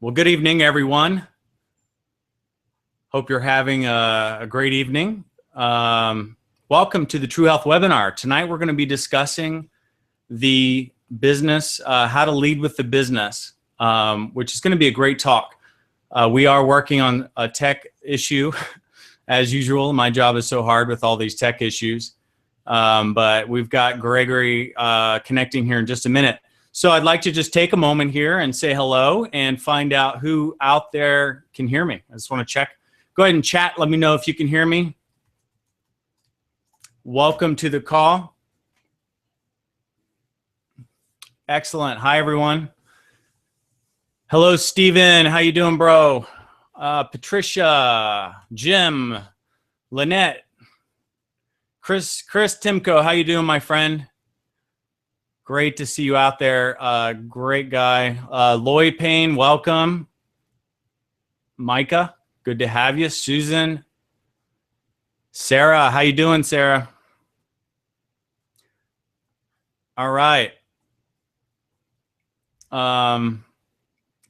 Well, good evening, everyone. Hope you're having a great evening. Welcome to the True Health webinar. Tonight, we're going to be discussing the business, how to lead with the business, which is going to be a great talk. We are working on a tech issue, as usual. My job is so hard with all these tech issues. But we've got Gregory connecting here in just a minute. So I'd like to just take a moment here and say hello and find out who out there can hear me. I just want to check. Go ahead and chat. Let me know if you can hear me. Welcome to the call. Excellent. Hi, everyone. Hello, Steven. How you doing, bro? Patricia, Jim, Lynette, Chris Timko. How you doing, my friend? Great to see you out there. Great guy. Lloyd Payne, welcome. Micah, good to have you. Susan. Sarah, how you doing, Sarah? All right. Todd,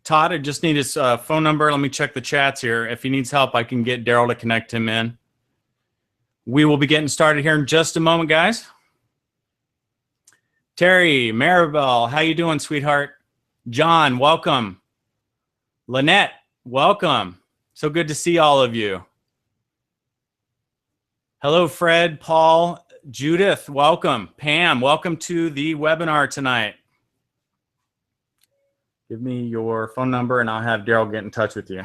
I just need his phone number. Let me check the chats here. If he needs help, I can get Daryl to connect him in. We will be getting started here in just a moment, guys. Terry, Maribel, how you doing, sweetheart? John, welcome. Lynette, welcome. So good to see all of you. Hello, Fred, Paul, Judith, welcome. Pam, welcome to the webinar tonight. Give me your phone number and I'll have Daryl get in touch with you.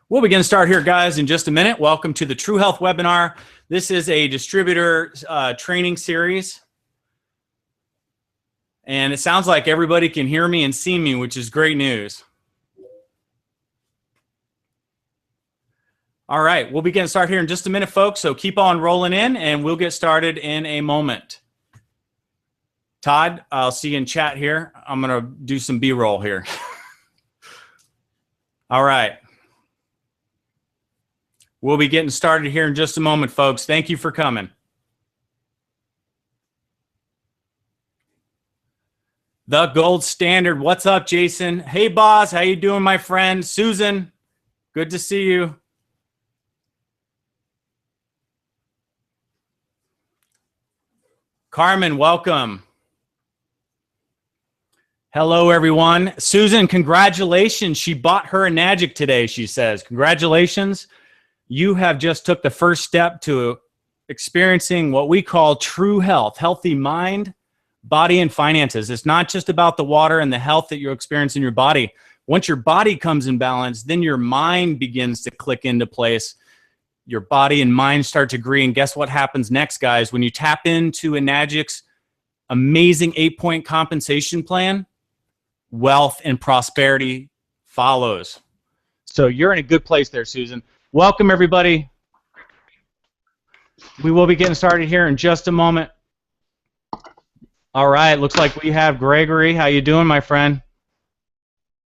We'll begin to start here, guys, in just a minute. Welcome to the True Health webinar. This is a distributor training series. And it sounds like everybody can hear me and see me, which is great news. All right, we'll begin to start here in just a minute, folks. So keep on rolling in and we'll get started in a moment. Todd, I'll see you in chat here. I'm going to do some B-roll here. All right. We'll be getting started here in just a moment, folks. Thank you for coming. The gold standard. What's up, Jason? Hey, boss. How you doing, my friend? Susan, good to see you. Carmen, welcome. Hello, everyone. Susan, congratulations. She bought her Enagic today, she says. Congratulations. You have just took the first step to experiencing what we call true health, healthy mind, body, and finances. It's not just about the water and the health that you experience in your body. Once your body comes in balance, then your mind begins to click into place. Your body and mind start to agree. And guess what happens next, guys? When you tap into Enagic's amazing 8-point compensation plan, wealth and prosperity follows. So you're in a good place there, Susan. Welcome, everybody. We will be getting started here in just a moment. All right, looks like we have Gregory. How you doing, my friend?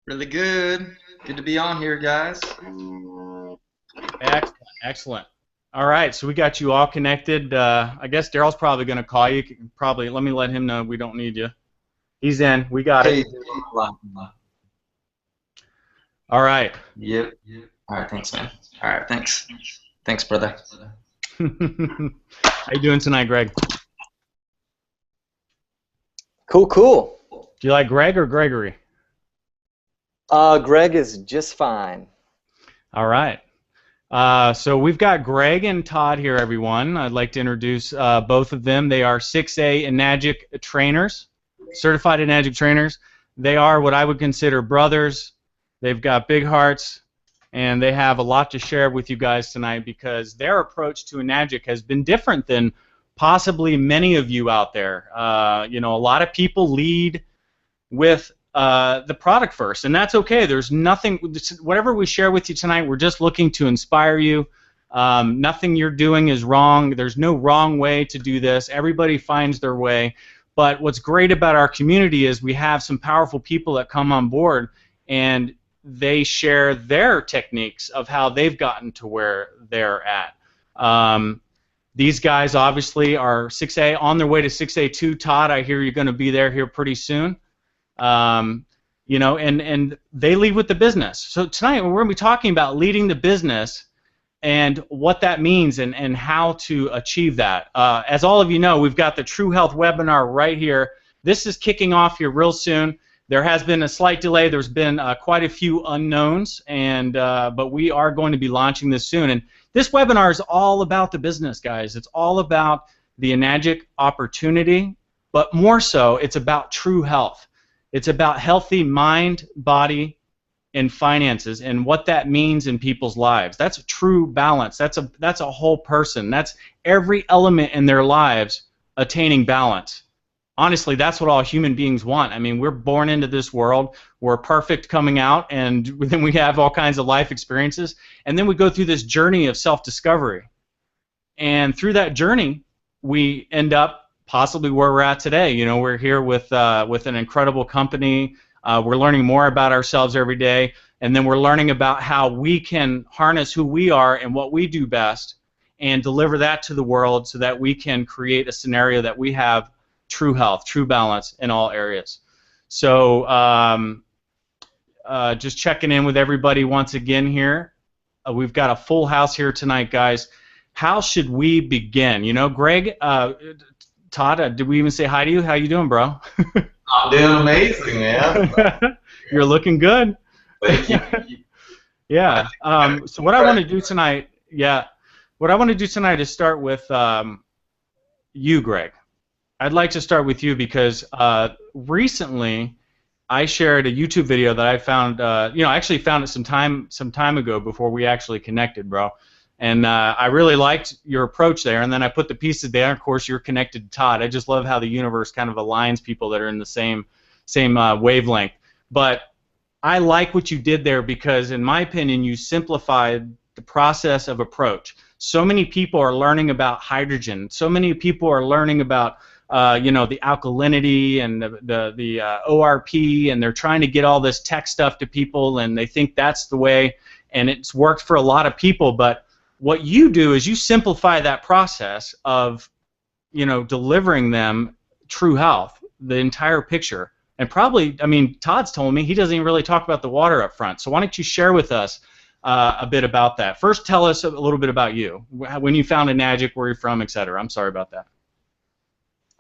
Really good. Good to be on here, guys. Excellent, excellent. All right, so we got you all connected. I guess Daryl's probably going to call you. Probably. Let me let him know we don't need you. He's in. We got it. All right. Yep. All right, thanks, man. All right, thanks. Thanks, brother. How you doing tonight, Greg? Cool, cool. Do you like Greg or Gregory? Greg is just fine. All right. So we've got Greg and Todd here, everyone. I'd like to introduce both of them. They are 6A Enagic trainers, certified Enagic trainers. They are what I would consider brothers. They've got big hearts, and they have a lot to share with you guys tonight because their approach to Enagic has been different than possibly many of you out there. You know, a lot of people lead with the product first, and that's okay. There's nothing, whatever we share with you tonight, we're just looking to inspire you. Nothing you're doing is wrong. There's no wrong way to do this. Everybody finds their way. But what's great about our community is we have some powerful people that come on board, and they share their techniques of how they've gotten to where they're at. These guys obviously are 6A, on their way to 6A2. Todd, I hear you're going to be there here pretty soon. and they lead with the business. So tonight we're going to be talking about leading the business and what that means and how to achieve that. As all of you know, we've got the True Health webinar right here. This is kicking off here real soon. There has been a slight delay. There's been quite a few unknowns, but we are going to be launching this soon. And this webinar is all about the business, guys. It's all about the Enagic opportunity, but more so, it's about true health. It's about healthy mind, body, and finances, and what that means in people's lives. That's a true balance. That's a whole person. That's every element in their lives attaining balance. Honestly, that's what all human beings want. I mean, we're born into this world, we're perfect coming out, and then we have all kinds of life experiences, and then we go through this journey of self-discovery. And through that journey, we end up possibly where we're at today. We're here with an incredible company. We're learning more about ourselves every day, and then we're learning about how we can harness who we are and what we do best and deliver that to the world so that we can create a scenario that we have true health, true balance in all areas. So just checking in with everybody once again here. We've got a full house here tonight, guys. How should we begin? Greg, Todd, did we even say hi to you? How you doing, bro? I'm doing amazing, man. You're looking good. Thank you. Yeah. So what I want to do tonight, is start with you, Greg. I'd like to start with you because recently I shared a YouTube video that I found. I actually found it some time ago before we actually connected, bro. And I really liked your approach there. And then I put the pieces there. Of course, you're connected to Todd. I just love how the universe kind of aligns people that are in the same wavelength. But I like what you did there because, in my opinion, you simplified the process of approach. So many people are learning about hydrogen. So many people are learning about the alkalinity and the ORP, and they're trying to get all this tech stuff to people, and they think that's the way, and it's worked for a lot of people. But what you do is you simplify that process of, delivering them true health, the entire picture. And probably, Todd's told me he doesn't even really talk about the water up front. So why don't you share with us a bit about that? First, tell us a little bit about you, when you found Enagic, where you're from, etc. I'm sorry about that.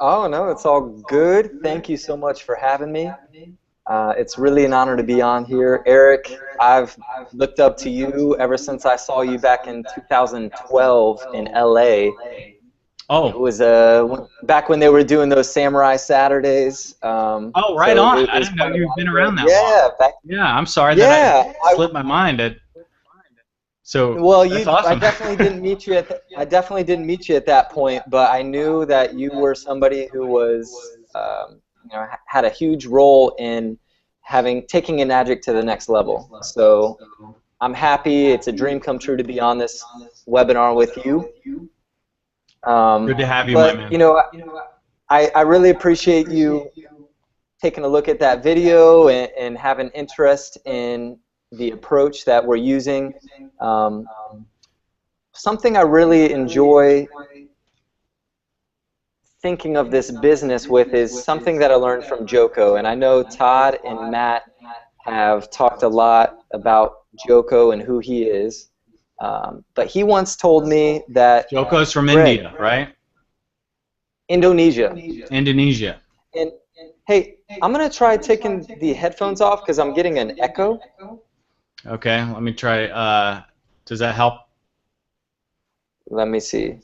Oh, no, it's all good. Thank you so much for having me. It's really an honor to be on here. Eric, I've looked up to you ever since I saw you back in 2012 in LA. Oh. It was back when they were doing those Samurai Saturdays. Oh, right so on. I didn't know you've been around that long. Yeah, I'm sorry that I slipped my mind. Well, that's awesome. I definitely didn't meet you at that point, but I knew that you were somebody who was had a huge role in taking Enagic to the next level. So I'm happy. It's a dream come true to be on this webinar with you. Good to have you, my man. I really appreciate you taking a look at that video and have an interest in the approach that we're using. Something I really enjoy thinking of this business with is something that I learned from Joko, and I know Todd and Matt have talked a lot about Joko and who he is, but he once told me that Joko's from India, right? Indonesia. Indonesia. And hey, I'm gonna try taking the headphones off because I'm getting an echo. Okay, let me try. Does that help? Let me see.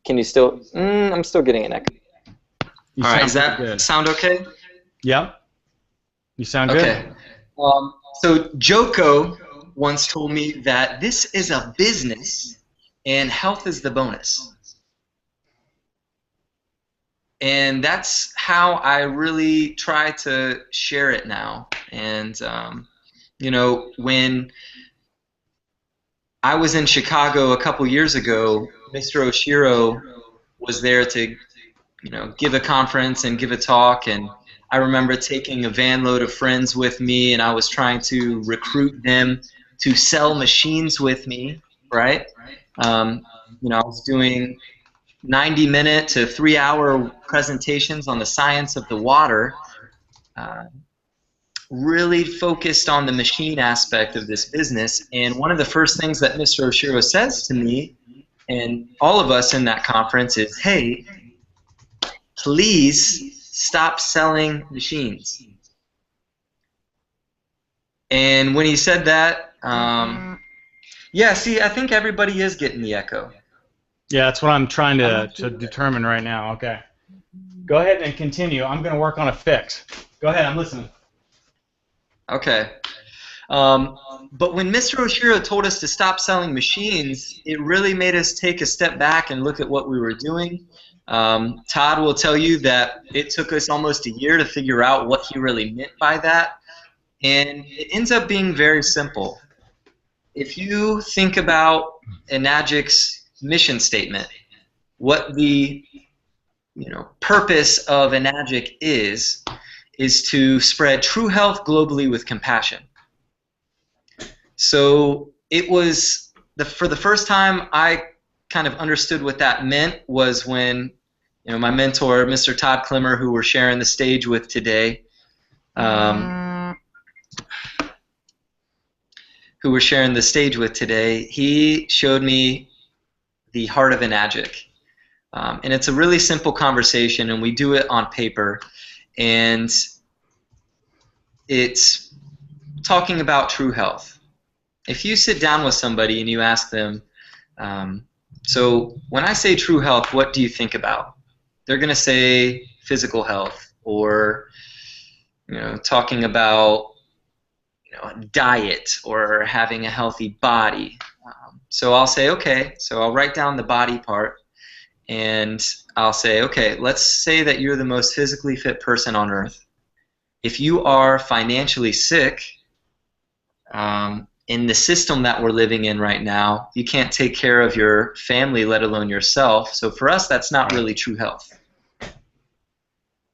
Can you still? I'm still getting an echo. All right, does that sound okay? Yep. You sound good. Okay. So Joko once told me that this is a business and health is the bonus. And that's how I really try to share it now. And, when I was in Chicago a couple years ago, Mr. Oshiro was there to, give a conference and give a talk, and I remember taking a van load of friends with me, and I was trying to recruit them to sell machines with me, right? I was doing 90-minute to 3-hour presentations on the science of the water, really focused on the machine aspect of this business. And one of the first things that Mr. Oshiro says to me and all of us in that conference is, hey, please stop selling machines. And when he said that, yeah, see, I think everybody is getting the echo. Yeah, that's what I'm trying to determine right now. Okay. Go ahead and continue. I'm going to work on a fix. Go ahead, I'm listening. Okay. But when Mr. Oshiro told us to stop selling machines, it really made us take a step back and look at what we were doing. Todd will tell you that it took us almost a year to figure out what he really meant by that. And it ends up being very simple. If you think about Enagic's mission statement, what the purpose of Enagic is to spread true health globally with compassion. So it was, for the first time I kind of understood what that meant was when my mentor, Mr. Todd Clemmer, who we're sharing the stage with today, he showed me the heart of Enagic. And it's a really simple conversation, and we do it on paper. And it's talking about true health. If you sit down with somebody and you ask them, so when I say true health, what do you think about? They're going to say physical health, or talking about diet or having a healthy body. So I'll say, okay, so I'll write down the body part, and I'll say, okay, let's say that you're the most physically fit person on earth. If you are financially sick, in the system that we're living in right now, you can't take care of your family, let alone yourself. So for us, that's not really true health.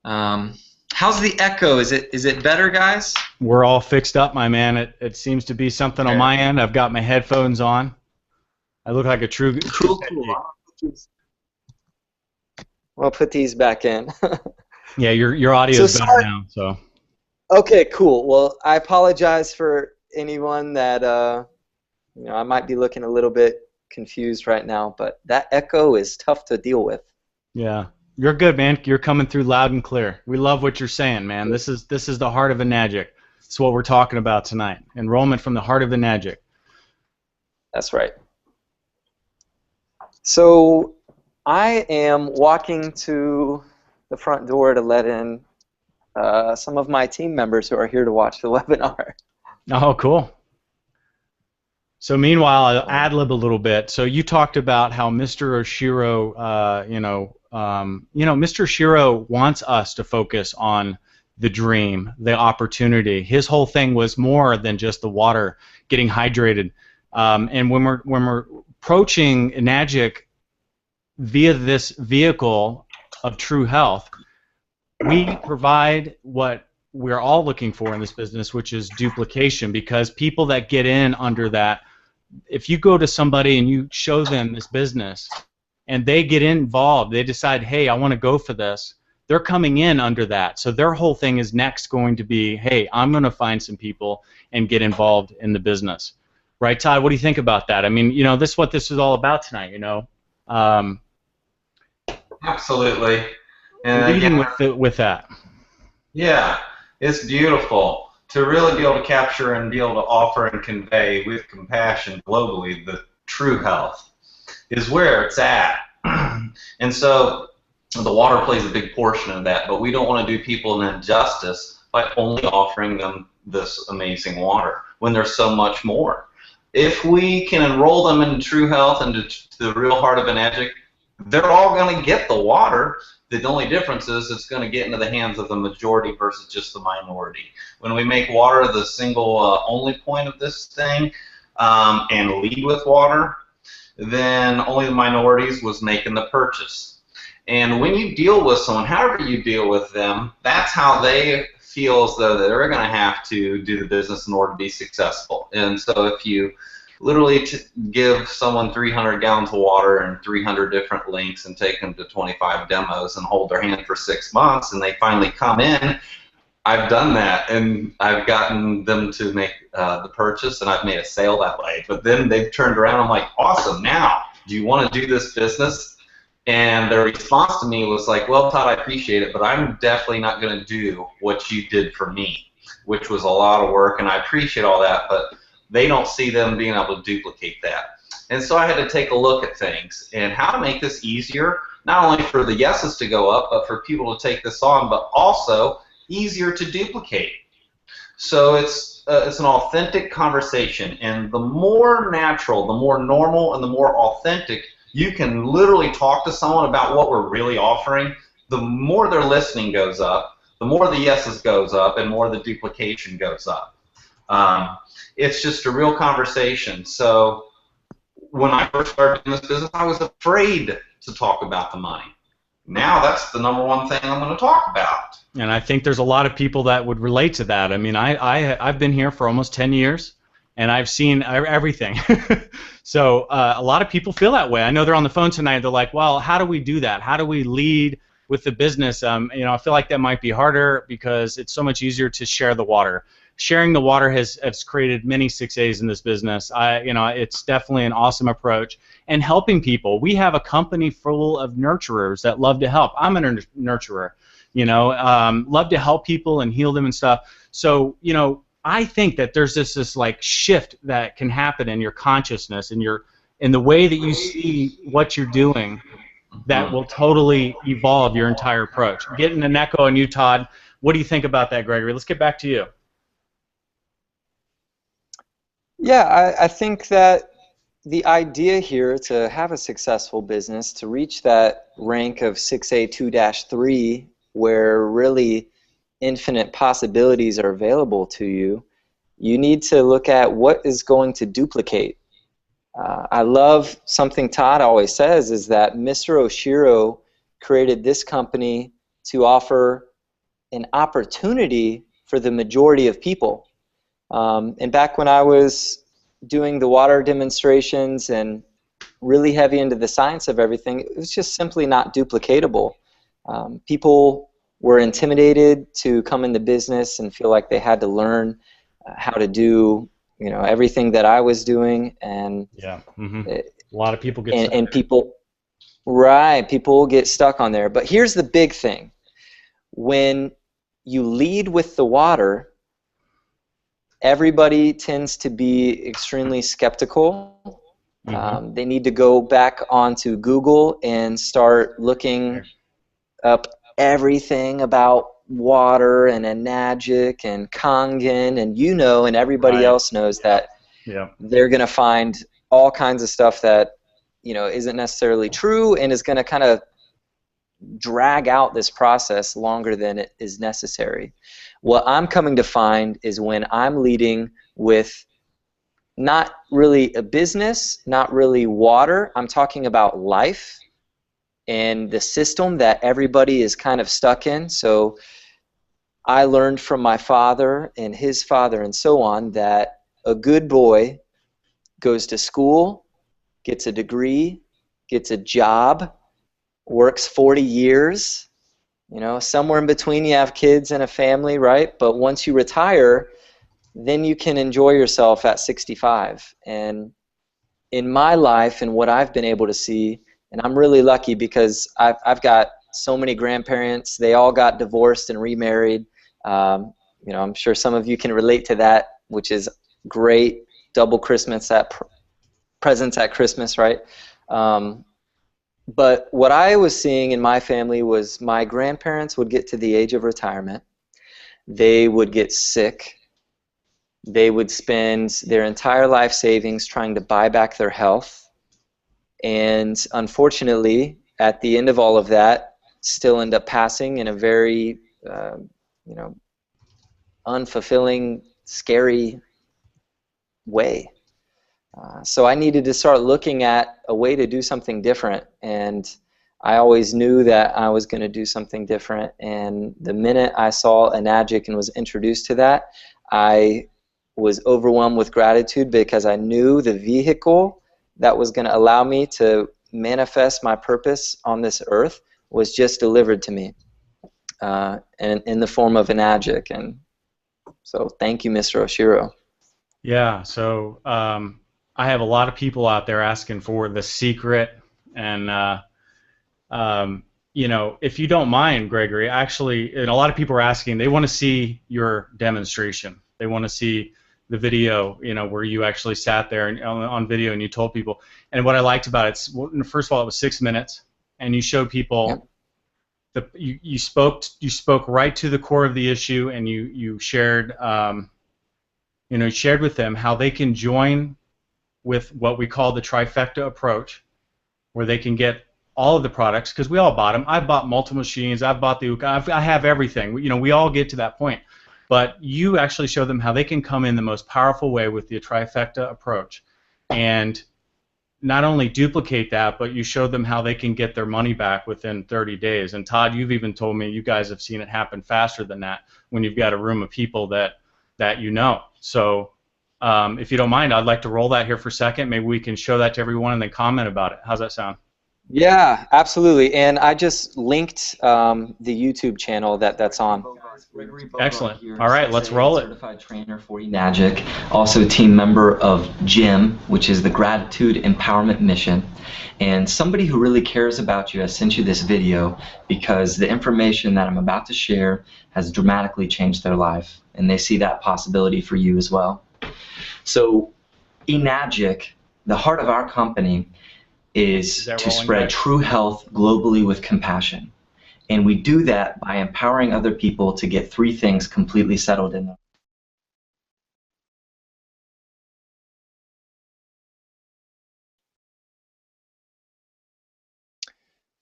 How's the echo? Is it better, guys? We're all fixed up, my man. It seems to be something on my end. I've got my headphones on. I look like a true cool. I'll put these back in. Yeah, your audio is better now. So. Okay, cool. Well, I apologize for anyone that I might be looking a little bit confused right now, but that echo is tough to deal with. Yeah. You're good, man. You're coming through loud and clear. We love what you're saying, man. This is the heart of Enagic. It's what we're talking about tonight. Enrollment from the heart of Enagic. That's right. So I am walking to the front door to let in some of my team members who are here to watch the webinar. Oh, cool. So meanwhile, I'll ad-lib a little bit. So you talked about how Mr. Oshiro, Mr. Oshiro wants us to focus on the dream, the opportunity. His whole thing was more than just the water, getting hydrated. And when we're approaching Enagic via this vehicle of true health, we provide what we're all looking for in this business, which is duplication, because people that get in under that, if you go to somebody and you show them this business and they get involved, they decide, hey, I want to go for this, they're coming in under that. So their whole thing is next going to be, hey, I'm going to find some people and get involved in the business. Right, Todd? What do you think about that? I mean, this is what this is all about tonight, Absolutely. And leading with that. Yeah, it's beautiful to really be able to capture and be able to offer and convey with compassion globally the true health is where it's at. And so the water plays a big portion of that, but we don't want to do people an injustice by only offering them this amazing water when there's so much more. If we can enroll them in true health and to the real heart of Enagic, they're all going to get the water. The only difference is it's going to get into the hands of the majority versus just the minority. When we make water the single only point of this thing and lead with water, then only the minorities was making the purchase. And when you deal with someone, however you deal with them, that's how they feel as though they're going to have to do the business in order to be successful. And so if you literally give someone 300 gallons of water and 300 different links and take them to 25 demos and hold their hand for 6 months, and they finally come in, I've done that, and I've gotten them to make the purchase, and I've made a sale that way. But then they've turned around. I'm like, awesome. Now, do you want to do this business? And their response to me was like, well, Todd, I appreciate it, but I'm definitely not going to do what you did for me, which was a lot of work, and I appreciate all that, but they don't see them being able to duplicate that. And so I had to take a look at things and how to make this easier, not only for the yeses to go up, but for people to take this on, but also easier to duplicate. So it's an authentic conversation, and the more natural, the more normal, and the more authentic you can literally talk to someone about what we're really offering, the more their listening goes up, the more the yeses goes up, and more the duplication goes up. It's just a real conversation. So when I first started in this business, I was afraid to talk about the money. Now that's the #1 thing I'm going to talk about. And I think there's a lot of people that would relate to that. I mean, I've been here for almost 10 years, and I've seen everything. So a lot of people feel that way. I know they're on the phone tonight. They're like, well, how do we do that? How do we lead with the business? You know, I feel like that might be harder because it's so much easier to share the water. Sharing the water has created many 6As in this business. You know, it's definitely an awesome approach. And helping people. We have a company full of nurturers that love to help. I'm a nurturer. You know, love to help people and heal them and stuff. So, you know, I think that there's this like shift that can happen in your consciousness and in the way that you see what you're doing that will totally evolve your entire approach. Getting an echo on you, Todd. What do you think about that, Gregory? Let's get back to you. Yeah, I think that the idea here to have a successful business, to reach that rank of 6A 2-3, where really infinite possibilities are available to you, you need to look at what is going to duplicate. I love something Todd always says is that Mr. Oshiro created this company to offer an opportunity for the majority of people. And back when I was doing the water demonstrations and really heavy into the science of everything, it was just simply not duplicatable. People were intimidated to come into business and feel like they had to learn how to do, you know, everything that I was doing, and yeah, a lot of people get stuck people get stuck on there. But here's the big thing: when you lead with the water, everybody tends to be extremely skeptical. They need to go back onto Google and start looking up everything about water and Enagic and Kangen, and you know, and everybody else knows that they're going to find all kinds of stuff that, you know, isn't necessarily true and is going to kind of drag out this process longer than it is necessary. What I'm coming to find is when I'm leading with not really a business, not really water, I'm talking about life and the system that everybody is kind of stuck in. So I learned from my father and his father and so on that a good boy goes to school, gets a degree, gets a job, works 40 years, you know, somewhere in between you have kids and a family, right? But once you retire, then you can enjoy yourself at 65. And in my life and what I've been able to see, and I'm really lucky because I've got so many grandparents. They all got divorced and remarried. You know, I'm sure some of you can relate to that, which is great. Double Christmas presents at Christmas, right? But what I was seeing in my family was my grandparents would get to the age of retirement. They would get sick. They would spend their entire life savings trying to buy back their health. And unfortunately, at the end of all of that, still end up passing in a very, you know, unfulfilling, scary way. So I needed to start looking at a way to do something different, and I always knew that I was going to do something different. And the minute I saw Enagic and was introduced to that, I was overwhelmed with gratitude because I knew the vehicle that was going to allow me to manifest my purpose on this earth was just delivered to me. in the form of Enagic. And so thank you, Mr. Oshiro. Yeah, so I have a lot of people out there asking for the secret, and you know, if you don't mind, Gregory, actually, and a lot of people are asking, they want to see your demonstration. They want to see the video, you know, where you actually sat there and on video and you told people. And what I liked about it, first of all, it was 6 minutes, and you showed people. Yep. You spoke right to the core of the issue, and you shared you know, shared with them how they can join with what we call the trifecta approach, where they can get all of the products, because we all bought them. I've bought multiple machines. I've bought the Uka. I have everything. You know, we all get to that point. But you actually show them how they can come in the most powerful way with the trifecta approach, and not only duplicate that, but you showed them how they can get their money back within 30 days. And Todd, you've even told me you guys have seen it happen faster than that when you've got a room of people that you know. So if you don't mind, I'd like to roll that here for a second. Maybe we can show that to everyone and then comment about it. How's that sound? Yeah, absolutely. And I just linked the YouTube channel that's on. Excellent. All right, let's roll it. Certified trainer for Enagic, also team member of GYM, which is the Gratitude Empowerment Mission. And somebody who really cares about you has sent you this video because the information that I'm about to share has dramatically changed their life, and they see that possibility for you as well. So Enagic, the heart of our company, is to spread true health globally with compassion. And we do that by empowering other people to get 3 things completely settled in them.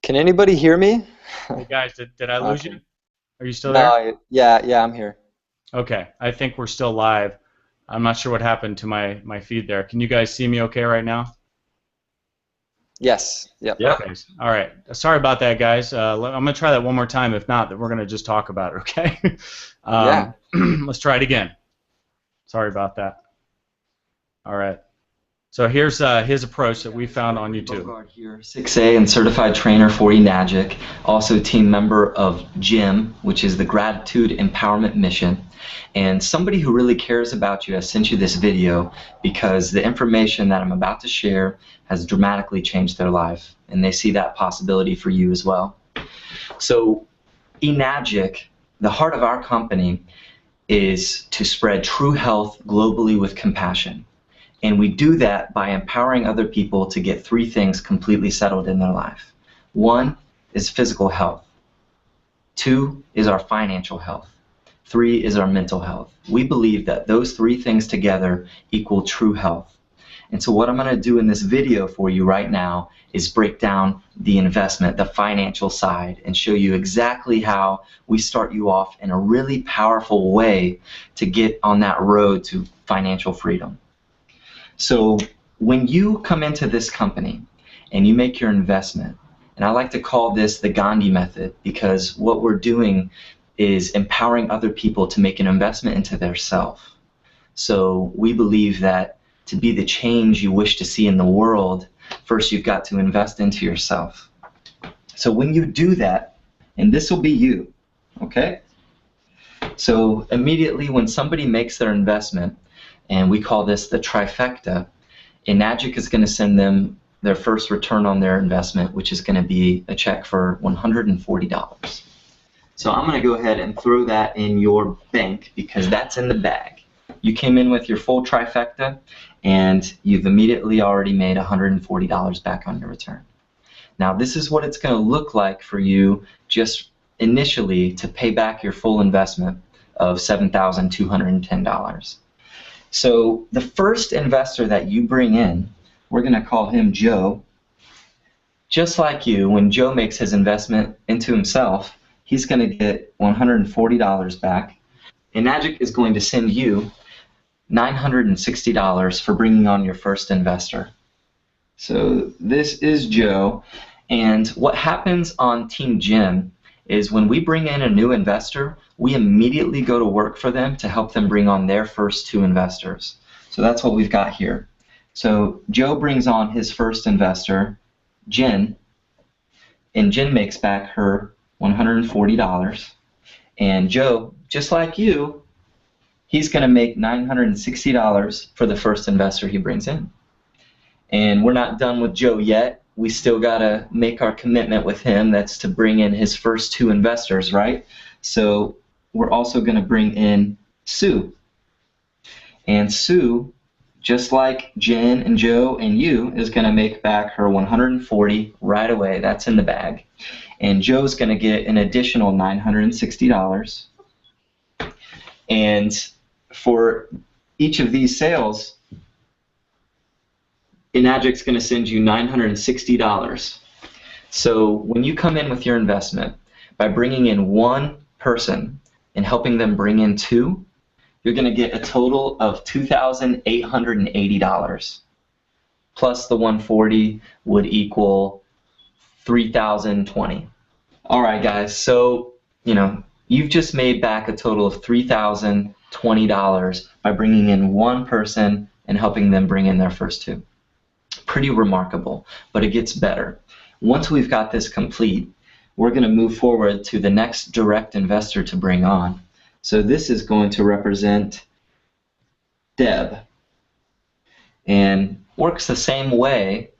Can anybody hear me? Hey guys, did I lose you? Are you still there? No, yeah, I'm here. Okay, I think we're still live. I'm not sure what happened to my feed there. Can you guys see me okay right now? Yes. Yep. Okay. All right. Sorry about that, guys. I'm going to try that one more time. If not, then we're going to just talk about it, okay? Yeah. Let's try it again. Sorry about that. All right. So here's his approach that we found on YouTube. Here, 6A and certified trainer for Enagic, also team member of GYM, which is the Gratitude Empowerment Mission. And somebody who really cares about you has sent you this video because the information that I'm about to share has dramatically changed their life, and they see that possibility for you as well. So Enagic, the heart of our company, is to spread true health globally with compassion. And we do that by empowering other people to get 3 things completely settled in their life. 1 is physical health. 2 is our financial health. 3 is our mental health. We believe that those 3 things together equal true health. And so what I'm going to do in this video for you right now is break down the investment, the financial side, and show you exactly how we start you off in a really powerful way to get on that road to financial freedom. So when you come into this company and you make your investment, and I like to call this the Gandhi method because what we're doing is empowering other people to make an investment into their self. So we believe that to be the change you wish to see in the world, first you've got to invest into yourself. So when you do that, and this will be you, okay? So immediately when somebody makes their investment, and we call this the trifecta, Enagic is going to send them their first return on their investment, which is going to be a check for $140. So I'm going to go ahead and throw that in your bank because that's in the bag. You came in with your full trifecta, and you've immediately already made $140 back on your return. Now this is what it's going to look like for you just initially to pay back your full investment of $7,210. So the first investor that you bring in, we're going to call him Joe. Just like you, when Joe makes his investment into himself, he's going to get $140 back. Enagic is going to send you $960 for bringing on your first investor. So this is Joe, and what happens on Team GYM is when we bring in a new investor, we immediately go to work for them to help them bring on their first 2 investors. So that's what we've got here. So Joe brings on his first investor, Jen, and Jen makes back her $140. And Joe, just like you, he's going to make $960 for the first investor he brings in. And we're not done with Joe yet. We still got to make our commitment with him. That's to bring in his first 2 investors, right? So we're also going to bring in Sue. And Sue, just like Jen and Joe and you, is going to make back her $140 right away. That's in the bag. And Joe's going to get an additional $960. And for each of these sales, Enagic's going to send you $960. So when you come in with your investment, by bringing in 1 person and helping them bring in 2, you're going to get a total of $2,880. Plus the 140 would equal $3,020. All right, guys. So, you've just made back a total of $3,020 by bringing in 1 person and helping them bring in their first 2. Pretty remarkable, but it gets better. Once we've got this complete, we're going to move forward to the next direct investor to bring on. So this is going to represent Deb, and works the same way.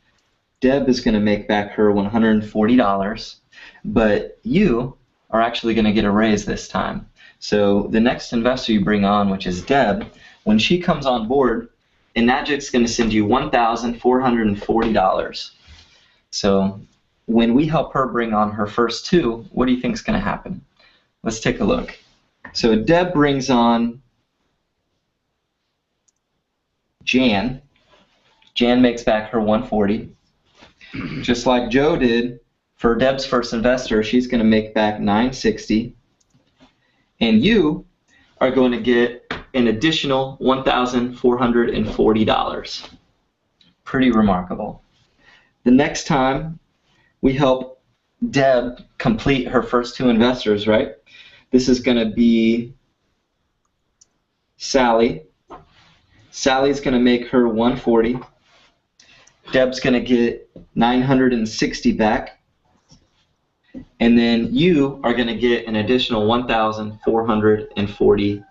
Deb is going to make back her $140, but you are actually going to get a raise this time. So the next investor you bring on, which is Deb, when she comes on board, Enagic's going to send you $1,440. So when we help her bring on her first 2, what do you think is going to happen? Let's take a look. So Deb brings on Jan. Jan makes back her $140. Just like Joe did for Deb's first investor, she's going to make back $960. And you are going to get an additional $1,440. Pretty remarkable. The next time we help Deb complete her first 2 investors, right? This is going to be Sally. Sally's going to make her $140. Deb's going to get $960 back. And then you are going to get an additional $1,440.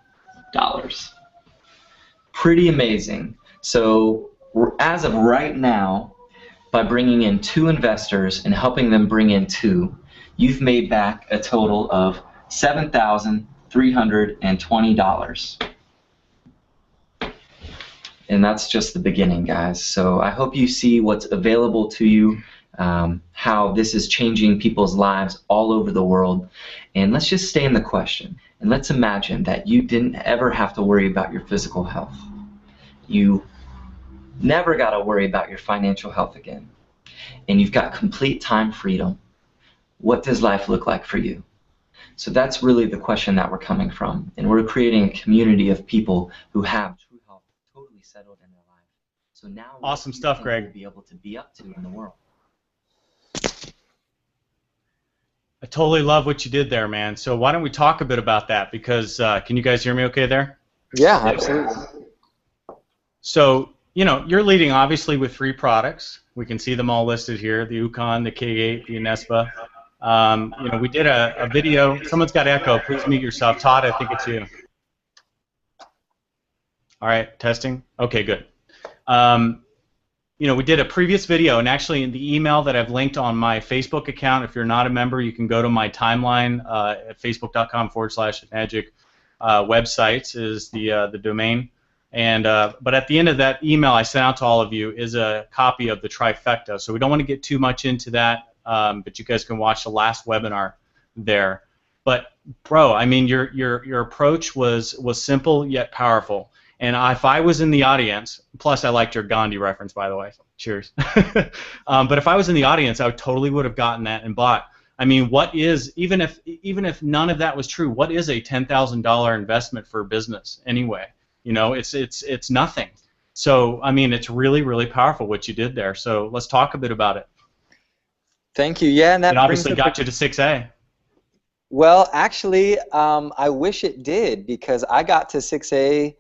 Pretty amazing. So as of right now, by bringing in 2 investors and helping them bring in 2, you've made back a total of $7,320. And that's just the beginning, guys. So I hope you see what's available to you, how this is changing people's lives all over the world. And let's just stay in the question. And let's imagine that you didn't ever have to worry about your physical health. You never got to worry about your financial health again. And you've got complete time freedom. What does life look like for you? So that's really the question that we're coming from. And we're creating a community of people who have true health totally settled in their life. So now awesome stuff, Greg. We'll be able to be up to in the world. I totally love what you did there, man. So why don't we talk a bit about that? Because can you guys hear me okay there? Yeah, absolutely. So, you're leading obviously with 3 products. We can see them all listed here, the Ukon, the K8, the Inespa. We did a video. Someone's got echo. Please mute yourself. Todd, I think it's you. All right, testing. Okay, good. We did a previous video, and actually in the email that I've linked on my Facebook account, if you're not a member, you can go to my timeline at facebook.com/Enagic. Websites is the domain. And but at the end of that email I sent out to all of you is a copy of the trifecta. So we don't want to get too much into that, but you guys can watch the last webinar there. But bro, I mean, your approach was simple yet powerful. And if I was in the audience, plus I liked your Gandhi reference, by the way. Cheers. But if I was in the audience, I totally would have gotten that and bought. I mean, what is, even if none of that was true, what is a $10,000 investment for a business anyway? It's nothing. So I mean, it's really, really powerful what you did there. So let's talk a bit about it. Thank you. Yeah, and that it obviously got you to 6A. Well, actually, I wish it did, because I got to 6A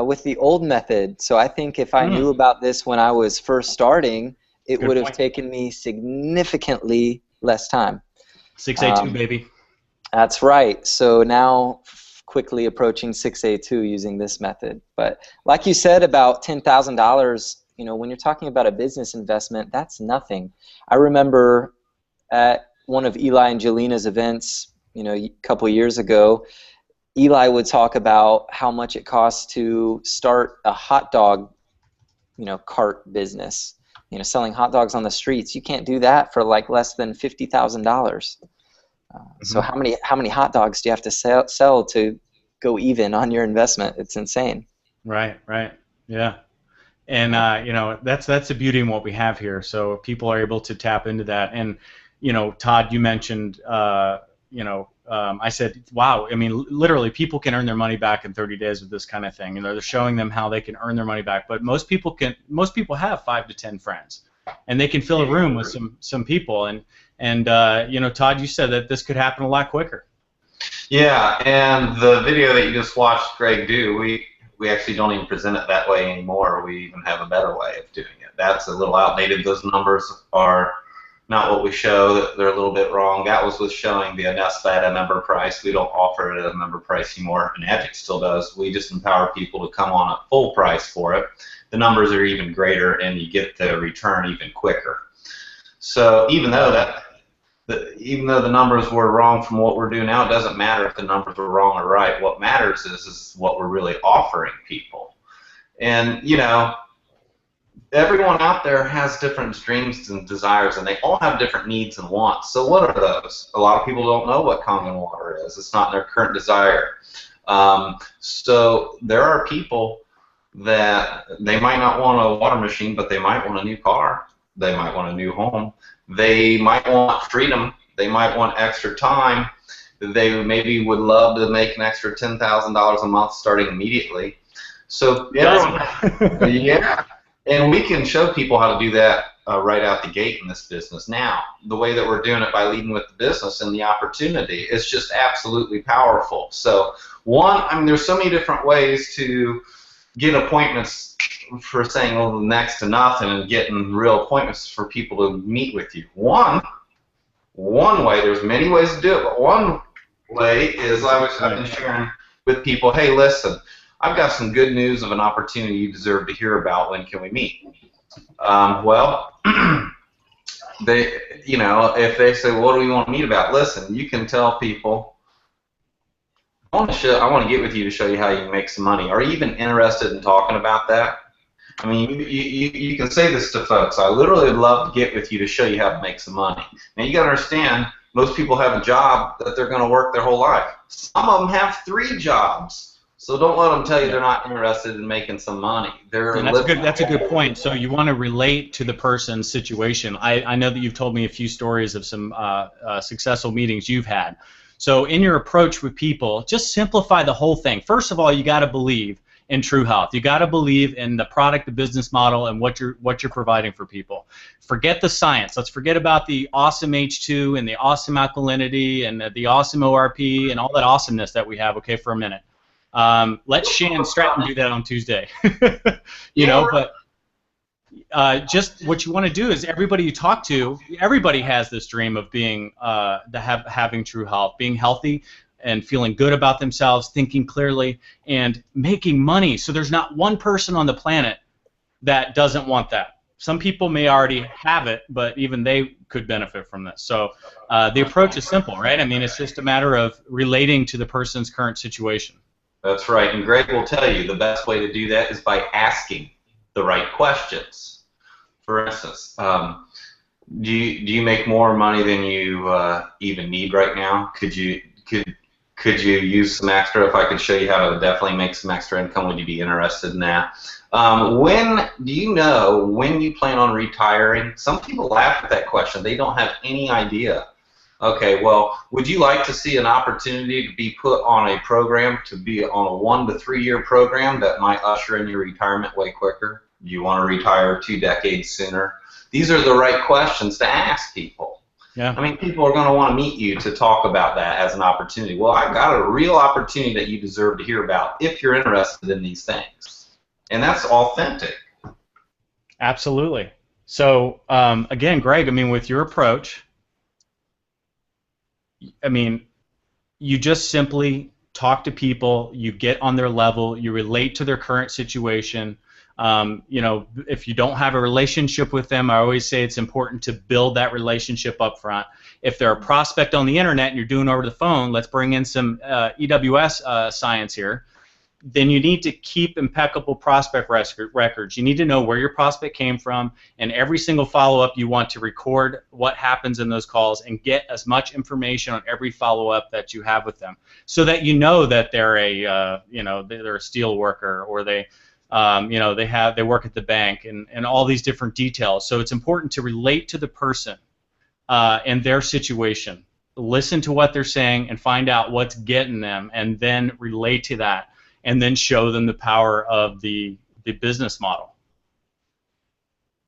with the old method. So I think if I knew about this when I was first starting, it would have taken me significantly less time. 6A2, baby. That's right. So now quickly approaching 6A2 using this method. But like you said about $10,000, when you're talking about a business investment, that's nothing. I remember at one of Eli and Jelina's events, a couple years ago, Eli would talk about how much it costs to start a hot dog, cart business. Selling hot dogs on the streets. You can't do that for like less than $50,000. So how many hot dogs do you have to sell to go even on your investment? It's insane. Right. Yeah. And that's the beauty in what we have here. So people are able to tap into that. And Todd, you mentioned I said, wow, I mean, literally people can earn their money back in 30 days with this kind of thing. They're showing them how they can earn their money back. But most people have 5 to 10 friends, and they can fill a room with some people. And Todd, you said that this could happen a lot quicker. Yeah, and the video that you just watched Greg do, we actually don't even present it that way anymore. We even have a better way of doing it. That's a little outdated. Those numbers are not what we show. They're a little bit wrong. That was with showing the Anesta at a member price. We don't offer it at a member price anymore. Enagic still does. We just empower people to come on at full price for it. The numbers are even greater, and you get the return even quicker. So even though the numbers were wrong from what we're doing now, it doesn't matter if the numbers were wrong or right. What matters is what we're really offering people. And everyone out there has different dreams and desires, and they all have different needs and wants. So what are those? A lot of people don't know what Kangen water is. It's not their current desire. So there are people that they might not want a water machine, but they might want a new car. They might want a new home. They might want freedom. They might want extra time. They maybe would love to make an extra $10,000 a month starting immediately. So yeah. And we can show people how to do that right out the gate in this business now. The way that we're doing it by leading with the business and the opportunity is just absolutely powerful. So there's so many different ways to get appointments for saying next to nothing and getting real appointments for people to meet with you. One way, there's many ways to do it, but one way is I've been sharing with people, hey, listen, I've got some good news of an opportunity you deserve to hear about. When can we meet? If they say, what do we want to meet about? Listen, you can tell people, I want to get with you to show you how you can make some money. Are you even interested in talking about that? I mean, you can say this to folks. I literally would love to get with you to show you how to make some money. Now, you got to understand, most people have a job that they're going to work their whole life. Some of them have 3 jobs. So don't let them tell you they're not interested in making some money. That's a good point. So you want to relate to the person's situation. I know that you've told me a few stories of some successful meetings you've had. So in your approach with people, just simplify the whole thing. First of all, you got to believe in True Health. You got to believe in the product, the business model, and what you're providing for people. Forget the science. Let's forget about the awesome H2 and the awesome alkalinity and the awesome ORP and all that awesomeness that we have. Okay, for a minute. Let Shan Stratton do that on Tuesday. But just what you want to do is everybody you talk to, everybody has this dream of being having true health, being healthy and feeling good about themselves, thinking clearly, and making money. So there's not one person on the planet that doesn't want that. Some people may already have it, but even they could benefit from this. So the approach is simple, right? I mean, it's just a matter of relating to the person's current situation. That's right, and Greg will tell you the best way to do that is by asking the right questions. For instance, do you make more money than you even need right now? Could you use some extra? If I could show you how to definitely make some extra income, would you be interested in that? When do you know when you plan on retiring? Some people laugh at that question. They don't have any idea. Okay, well, would you like to see an opportunity to be put on a program, to be on a 1 to 3 year program that might usher in your retirement way quicker? Do you want to retire 2 decades sooner? These are the right questions to ask people. Yeah. I mean, people are going to want to meet you to talk about that as an opportunity. Well, I've got a real opportunity that you deserve to hear about if you're interested in these things. And that's authentic. Absolutely. So, again, Greg, I mean, with your approach, I mean, you just simply talk to people, you get on their level, you relate to their current situation. You know, if you don't have a relationship with them, I always say it's important to build that relationship up front. If they're a prospect on the internet and you're doing over the phone, let's bring in some EWS science here. Then you need to keep impeccable prospect records. You need to know where your prospect came from, and every single follow-up you want to record what happens in those calls and get as much information on every follow-up that you have with them, so that you know that they're a you know, they're a steel worker, or they you know, they work at the bank, and all these different details. So it's important to relate to the person and their situation. Listen to what they're saying and find out what's getting them, and then relate to that, and then show them the power of the business model.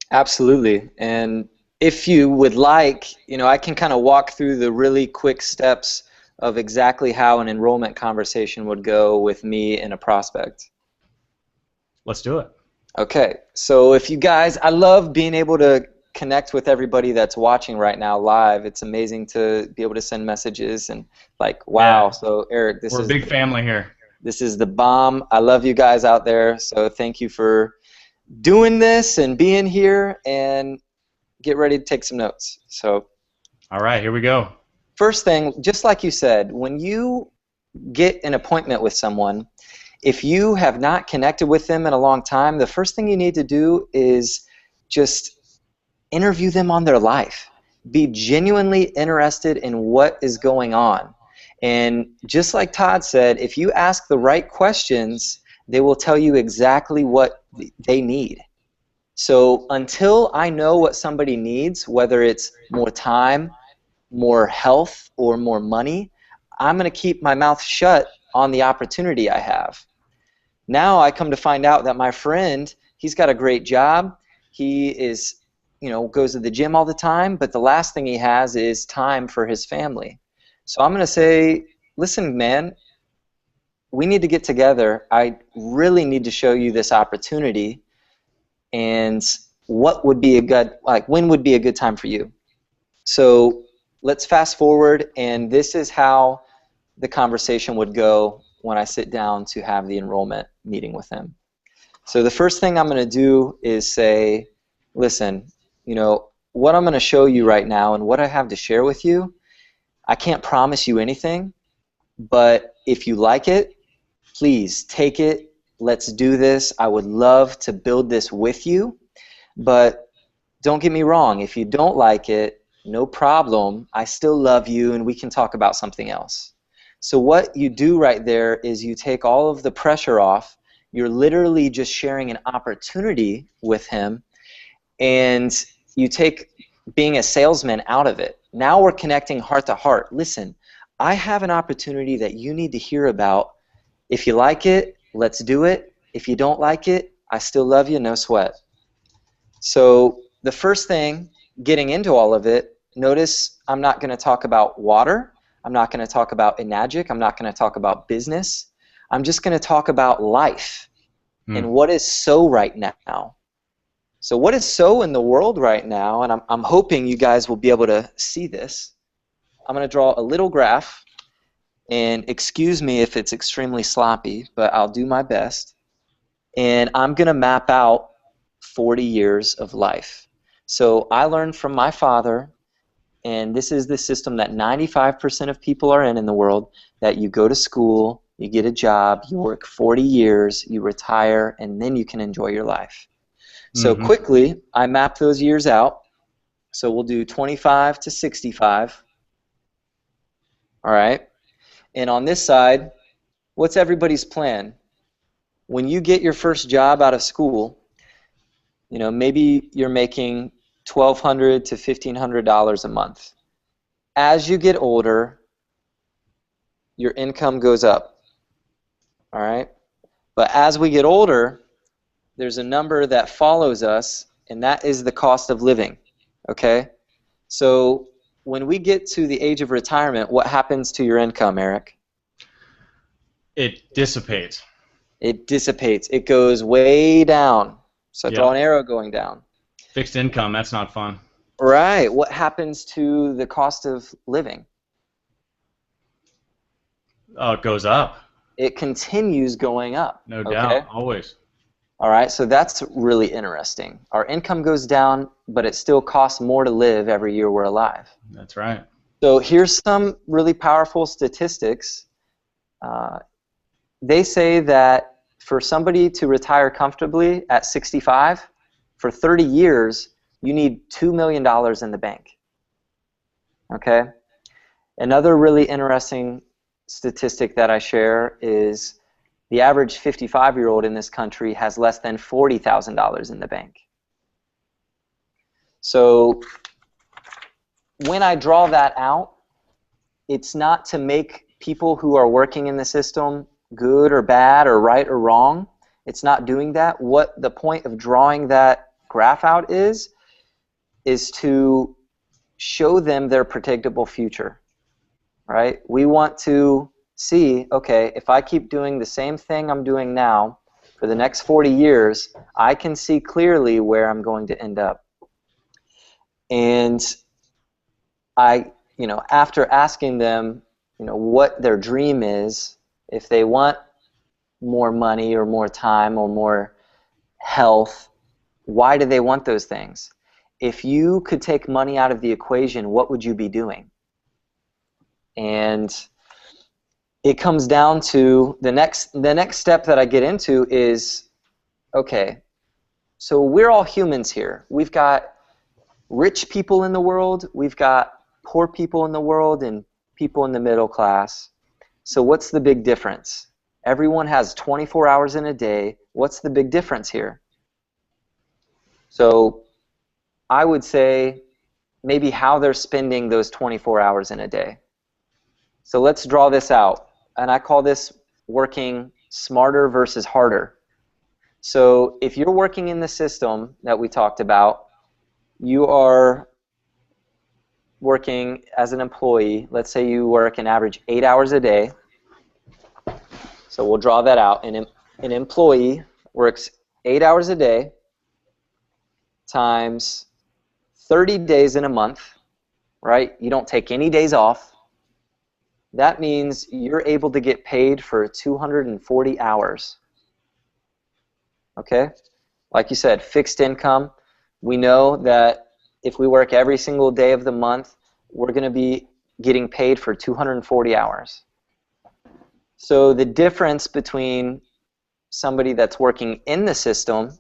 Absolutely. And if you would like, you know, I can kind of walk through the really quick steps of exactly how an enrollment conversation would go with me and a prospect. Let's do it. Okay. So if you guys, I love being able to connect with everybody that's watching right now live. It's amazing to be able to send messages and like, wow. Yeah. So Eric, We're a big family here. This is the bomb. I love you guys out there. So thank you for doing this and being here, and get ready to take some notes. So, all right, here we go. First thing, just like you said, when you get an appointment with someone, if you have not connected with them in a long time, the first thing you need to do is just interview them on their life. Be genuinely interested in what is going on. And just like Todd said, if you ask the right questions, they will tell you exactly what they need. So until I know what somebody needs, whether it's more time, more health, or more money, I'm going to keep my mouth shut on the opportunity I have. Now I come to find out that my friend, he's got a great job. He is, you know, goes to the gym all the time, but the last thing he has is time for his family. So I'm going to say, listen, man, we need to get together. I really need to show you this opportunity, and what would be a good, like, when would be a good time for you? So let's fast forward, and this is how the conversation would go when I sit down to have the enrollment meeting with him. So the first thing I'm going to do is say, listen, you know, what I'm going to show you right now and what I have to share with you, I can't promise you anything, but if you like it, please take it. Let's do this. I would love to build this with you, but don't get me wrong. If you don't like it, no problem. I still love you, and we can talk about something else. So what you do right there is you take all of the pressure off. You're literally just sharing an opportunity with him, and you take being a salesman out of it. Now we're connecting heart to heart. Listen, I have an opportunity that you need to hear about. If you like it, let's do it. If you don't like it, I still love you, no sweat. So the first thing, getting into all of it, notice I'm not going to talk about water. I'm not going to talk about Enagic. I'm not going to talk about business. I'm just going to talk about life and what is so right now. So what is so in the world right now, and I'm hoping you guys will be able to see this. I'm going to draw a little graph, and excuse me if it's extremely sloppy, but I'll do my best. And I'm going to map out 40 years of life. So I learned from my father, and this is the system that 95% of people are in the world, that you go to school, you get a job, you work 40 years, you retire, and then you can enjoy your life. So quickly, I map those years out. So we'll do 25 to 65. All right. And on this side, what's everybody's plan? When you get your first job out of school, you know, maybe you're making $1,200 to $1,500 a month. As you get older, your income goes up. All right. But as we get older, there's a number that follows us, and that is the cost of living. Okay? So when we get to the age of retirement, what happens to your income, Eric? It dissipates. It dissipates. It goes way down. So I draw an arrow going down. Fixed income, that's not fun. Right. What happens to the cost of living? Oh, it goes up. It continues going up. No okay? doubt, always. All right, so that's really interesting. Our income goes down, but it still costs more to live every year we're alive. That's right. So here's some really powerful statistics. They say that for somebody to retire comfortably at 65, for 30 years, you need $2 million in the bank. Okay? Another really interesting statistic that I share is the average 55-year-old in this country has less than $40,000 in the bank. So when I draw that out, it's not to make people who are working in the system good or bad or right or wrong. It's not doing that. What the point of drawing that graph out is to show them their predictable future, right? We want to see, okay, if I keep doing the same thing I'm doing now for the next 40 years, I can see clearly where I'm going to end up. And after asking them, what their dream is, if they want more money or more time or more health, why do they want those things? If you could take money out of the equation, what would you be doing? And it comes down to the next step that I get into is, okay, so we're all humans here. We've got rich people in the world, we've got poor people in the world, and people in the middle class. So what's the big difference? Everyone has 24 hours in a day. What's the big difference here? So I would say maybe how they're spending those 24 hours in a day. So let's draw this out. And I call this working smarter versus harder. So if you're working in the system that we talked about, you are working as an employee. Let's say you work an average 8 hours a day. So we'll draw that out. An employee works 8 hours a day times 30 days in a month, right? You don't take any days off. That means you're able to get paid for 240 hours. Okay? Like you said, fixed income. We know that if we work every single day of the month, we're going to be getting paid for 240 hours. So the difference between somebody that's working in the system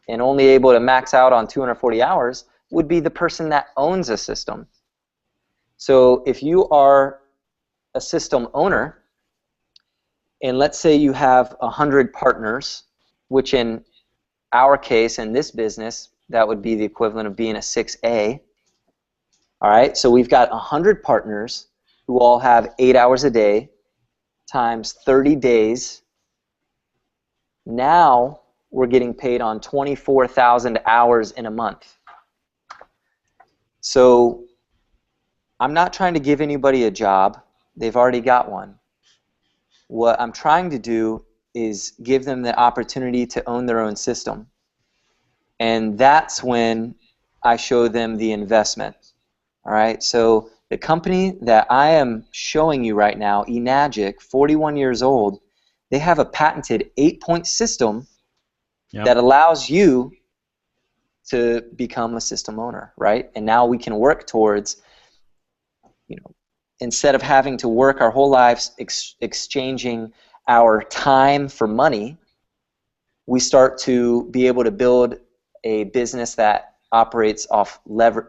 and only able to max out on 240 hours would be the person that owns a system. So if you are a system owner, and let's say you have 100 partners, which in our case, in this business, that would be the equivalent of being a 6A. All right, so we've got 100 partners who all have 8 hours a day times 30 days. Now we're getting paid on 24,000 hours in a month. So I'm not trying to give anybody a job. They've already got one. What I'm trying to do is give them the opportunity to own their own system. And that's when I show them the investment. All right, so the company that I am showing you right now, Enagic, 41 years old, they have a patented 8-point system that allows you to become a system owner, right? And now we can work towards, instead of having to work our whole lives exchanging our time for money, we start to be able to build a business that operates off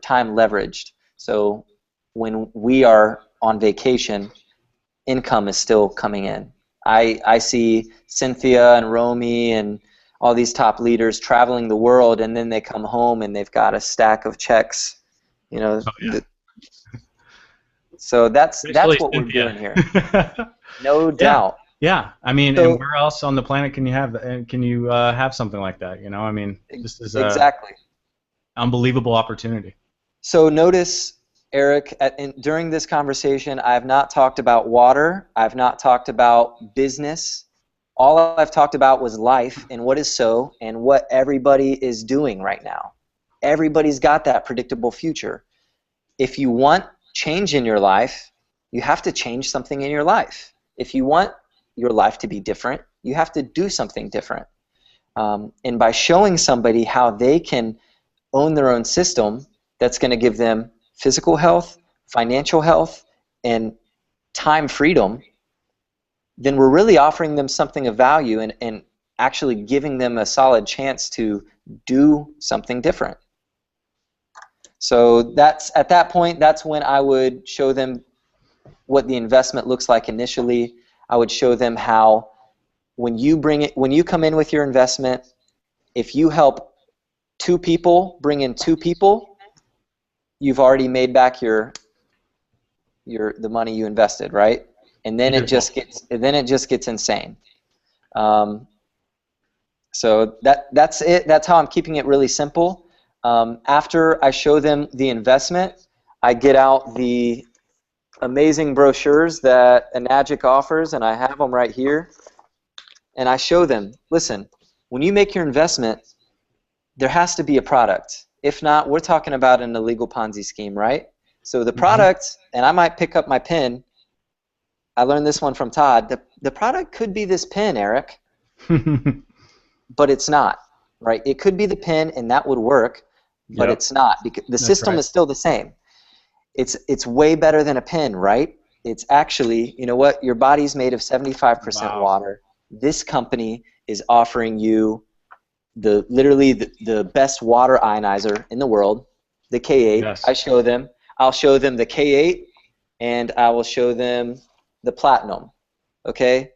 time leveraged. So when we are on vacation, income is still coming in. I see Cynthia and Romy and all these top leaders traveling the world, and then they come home and they've got a stack of checks. So that's what we're doing here. No doubt. Yeah, I mean, and where else on the planet can you have something like that? I mean, this is exactly unbelievable opportunity. So notice, Eric, during this conversation, I have not talked about water. I've not talked about business. All I've talked about was life and what is so and what everybody is doing right now. Everybody's got that predictable future. If you want change in your life, you have to change something in your life. If you want your life to be different, you have to do something different. And by showing somebody how they can own their own system that's going to give them physical health, financial health, and time freedom, then we're really offering them something of value and actually giving them a solid chance to do something different. So that's, at that point, that's when I would show them what the investment looks like initially. I would show them how when you come in with your investment, if you help 2 people bring in 2 people, you've already made back the money you invested, right? And then it just gets insane. So that's it. That's how I'm keeping it really simple. After I show them the investment, I get out the amazing brochures that Enagic offers, and I have them right here. And I show them, listen, when you make your investment, there has to be a product. If not, we're talking about an illegal Ponzi scheme, right? So the product, and I might pick up my pen. I learned this one from Todd. The product could be this pen, Eric, but it's not, right? It could be the pen, and that would work, but it's not, because the system is still the same. It's way better than a pen, right? It's actually, you know what? Your body's made of 75% water. This company is offering you literally the best water ionizer in the world, the K8. Yes. I'll show them the K8, and I will show them the platinum. Okay?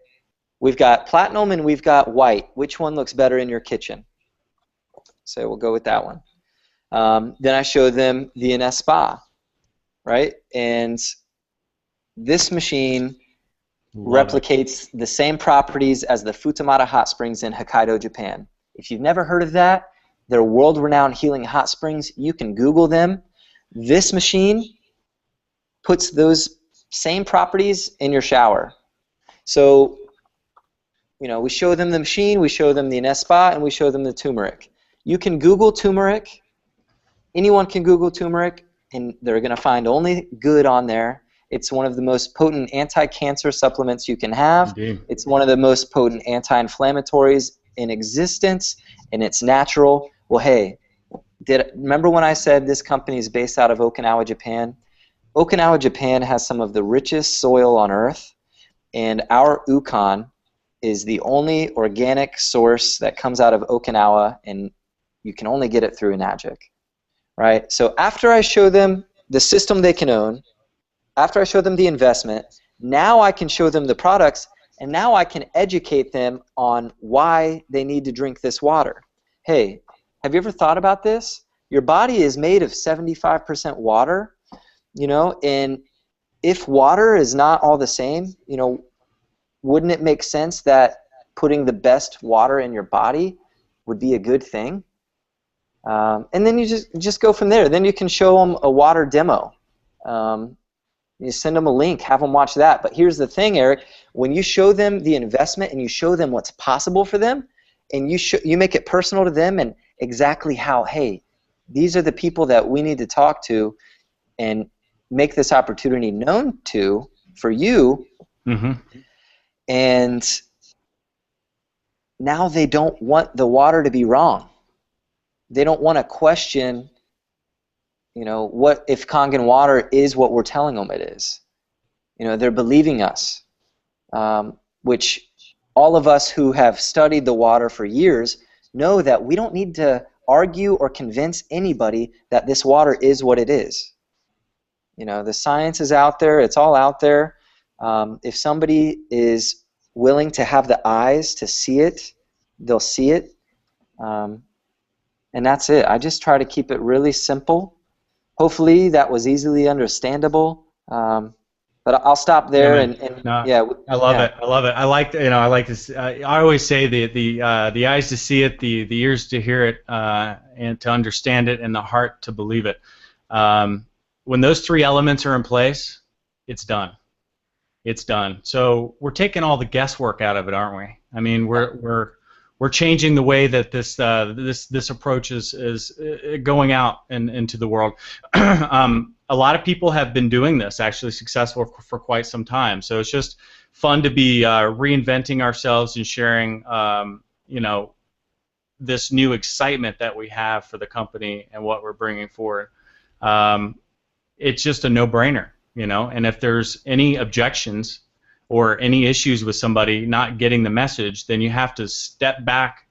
We've got platinum and we've got white. Which one looks better in your kitchen? So we'll go with that one. Then I show them the Enespa, right? And this machine replicates the same properties as the Futamata hot springs in Hokkaido, Japan. If you've never heard of that, they're world-renowned healing hot springs. You can Google them. This machine puts those same properties in your shower. So, you know, we show them the machine, we show them the Enespa, and we show them the turmeric. You can Google turmeric. Anyone can Google turmeric, and they're going to find only good on there. It's one of the most potent anti-cancer supplements you can have. Indeed. It's one of the most potent anti-inflammatories in existence, and it's natural. Well, hey, remember when I said this company is based out of Okinawa, Japan? Okinawa, Japan has some of the richest soil on earth, and our Ukon is the only organic source that comes out of Okinawa, and you can only get it through Enagic, right? So after I show them the system they can own, after I show them the investment, now I can show them the products, and now I can educate them on why they need to drink this water. Hey, have you ever thought about this? Your body is made of 75% water, you know, and if water is not all the same, you know, wouldn't it make sense that putting the best water in your body would be a good thing? And then you just go from there. Then you can show them a water demo. You send them a link, have them watch that. But here's the thing, Eric. When you show them the investment and you show them what's possible for them, and you make it personal to them and exactly how, hey, these are the people that we need to talk to and make this opportunity known to for you. And now they don't want the water to be wrong. They don't want to question, you know, what if Kangen water is what we're telling them it is. You know, they're believing us, which all of us who have studied the water for years know that we don't need to argue or convince anybody that this water is what it is. You know, the science is out there. It's all out there. If somebody is willing to have the eyes to see it, they'll see it. And that's it. I just try to keep it really simple. Hopefully that was easily understandable. But I'll stop there. Yeah, I love it. I love it. I like, you know, I like this. I always say the eyes to see it, the ears to hear it, and to understand it, and the heart to believe it. When those 3 elements are in place, it's done. It's done. So we're taking all the guesswork out of it, aren't we? I mean, we're changing the way that this approach is going out and into the world. a lot of people have been doing this, actually successful for quite some time. So it's just fun to be reinventing ourselves and sharing, you know, this new excitement that we have for the company and what we're bringing forward. It's just a no-brainer, you know. And if there's any objections or any issues with somebody not getting the message, then you have to step back,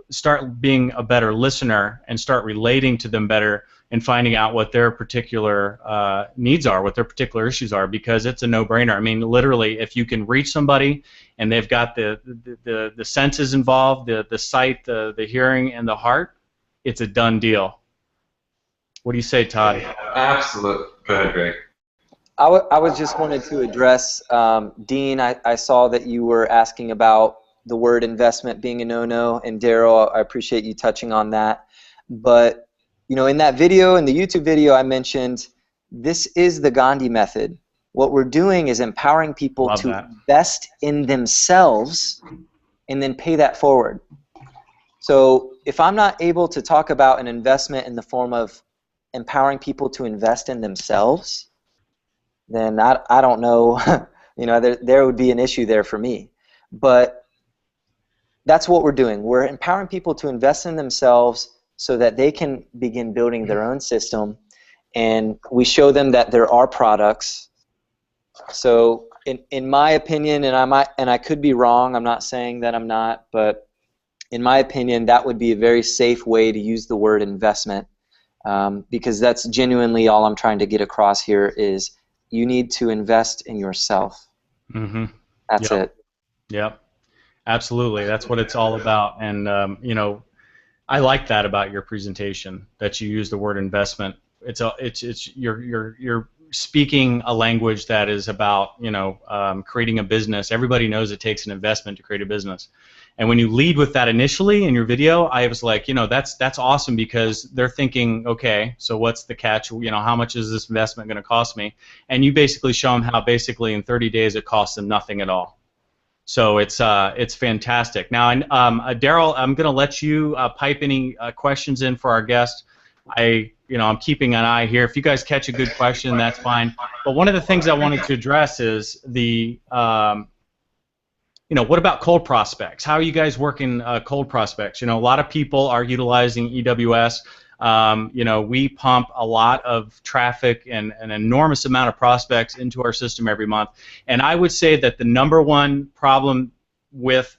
start being a better listener, and start relating to them better and finding out what their particular needs are, what their particular issues are, because it's a no-brainer. I mean, literally, if you can reach somebody and they've got the senses involved, the sight, the hearing, and the heart, it's a done deal. What do you say, Todd? Absolutely. Go ahead, Greg. I was just wanted to address, Dean, I saw that you were asking about the word investment being a no-no, and Daryl, I appreciate you touching on that. But, you know, in that video, in the YouTube video, I mentioned this is the Gandhi method. What we're doing is empowering people to invest in themselves and then pay that forward. So if I'm not able to talk about an investment in the form of empowering people to invest in themselves, then I don't know, you know, there would be an issue there for me. But that's what we're doing. We're empowering people to invest in themselves so that they can begin building their own system, and we show them that there are products. So in my opinion, and I could be wrong, I'm not saying that I'm not, but in my opinion, that would be a very safe way to use the word investment, because that's genuinely all I'm trying to get across here is you need to invest in yourself. Mm-hmm. That's it. Yep. Absolutely. That's what it's all about. And, you know, I like that about your presentation, that you use the word investment. You're speaking a language that is about, you know, creating a business. Everybody knows it takes an investment to create a business. And when you lead with that initially in your video, I was like, you know, that's awesome, because they're thinking, okay, so what's the catch? You know, how much is this investment going to cost me? And you basically show them how basically in 30 days it costs them nothing at all. So it's fantastic. Now, Daryl, I'm going to let you pipe any questions in for our guest. I'm keeping an eye here. If you guys catch a good question, that's fine. But one of the things I wanted to address is the you know, what about cold prospects? How are you guys working cold prospects? You know, a lot of people are utilizing EWS. You know, we pump a lot of traffic and an enormous amount of prospects into our system every month. And I would say that the #1 problem with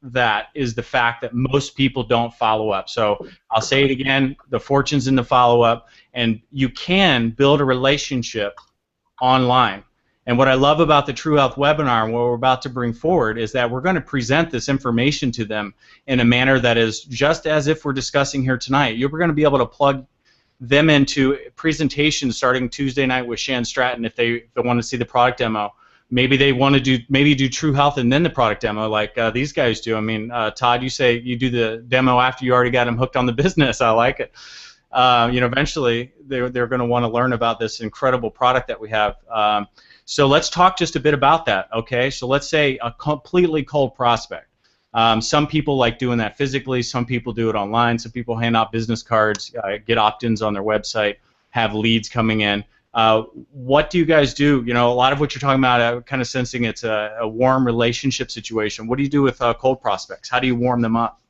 that is the fact that most people don't follow up. So I'll say it again, the fortune's in the follow-up, and you can build a relationship online. And what I love about the True Health webinar and what we're about to bring forward is that we're going to present this information to them in a manner that is just as if we're discussing here tonight. You're going to be able to plug them into presentations starting Tuesday night with Shan Stratton if they want to see the product demo. Maybe they want to do True Health and then the product demo like these guys do. I mean, Todd, you say you do the demo after you already got them hooked on the business. I like it. You know, eventually they're going to want to learn about this incredible product that we have. So let's talk just a bit about that, okay? So let's say a completely cold prospect. Some people like doing that physically. Some people do it online. Some people hand out business cards, get opt-ins on their website, have leads coming in. What do you guys do? You know, a lot of what you're talking about, I'm kind of sensing it's a warm relationship situation. What do you do with cold prospects? How do you warm them up?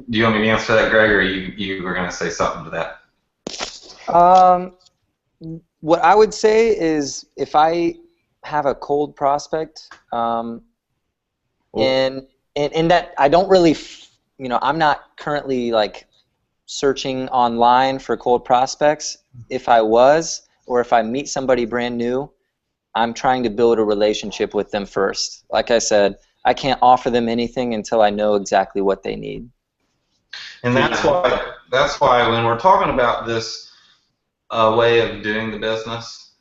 Do you want me to answer that, Greg, or you were going to say something to that? What I would say is if I have a cold prospect, and that I don't really, you know, I'm not currently like searching online for cold prospects. If I was, or if I meet somebody brand new, I'm trying to build a relationship with them first. Like I said, I can't offer them anything until I know exactly what they need. And that's why when we're talking about this way of doing the business,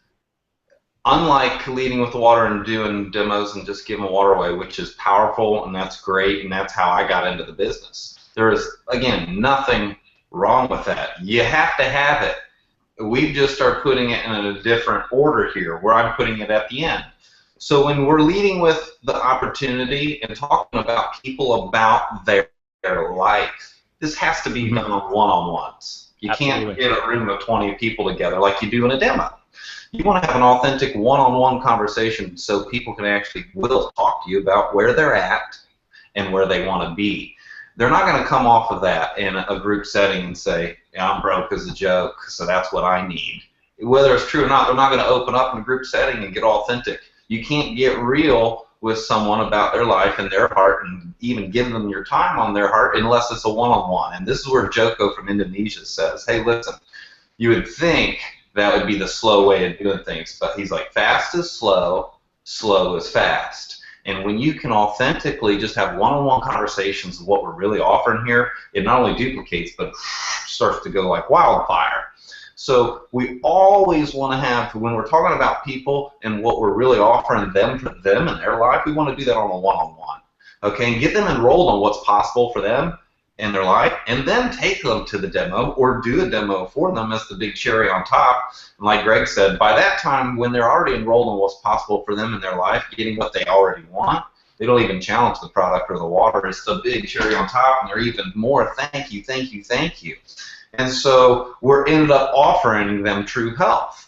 unlike leading with water and doing demos and just giving water away, which is powerful and that's great and that's how I got into the business. There is, again, nothing wrong with that. You have to have it. We just are putting it in a different order here where I'm putting it at the end. So when we're leading with the opportunity and talking about people about their life, this has to be done on one-on-ones. You Absolutely. can't get a room of 20 people together like you do in a demo. You want to have an authentic one-on-one conversation so people can actually will talk to you about where they're at and where they want to be. They're not going to come off of that in a group setting and say, yeah, I'm broke as a joke, so that's what I need. Whether it's true or not, they're not going to open up in a group setting and get authentic. You can't get real with someone about their life and their heart and even give them your time on their heart unless it's a one-on-one. And this is where Joko from Indonesia says, hey, listen, you would think that would be the slow way of doing things, but he's like, fast is slow, slow is fast. And when you can authentically just have one-on-one conversations of what we're really offering here, it not only duplicates, but starts to go like wildfire. So we always want to have, when we're talking about people and what we're really offering them for them and their life, we want to do that on a one-on-one. Okay, and get them enrolled on what's possible for them in their life, and then take them to the demo or do a demo for them as the big cherry on top. And like Greg said, by that time, when they're already enrolled in what's possible for them in their life, getting what they already want, they don't even challenge the product or the water. It's the big cherry on top, and they're even more thank you, thank you, thank you. And so we're ended up offering them true health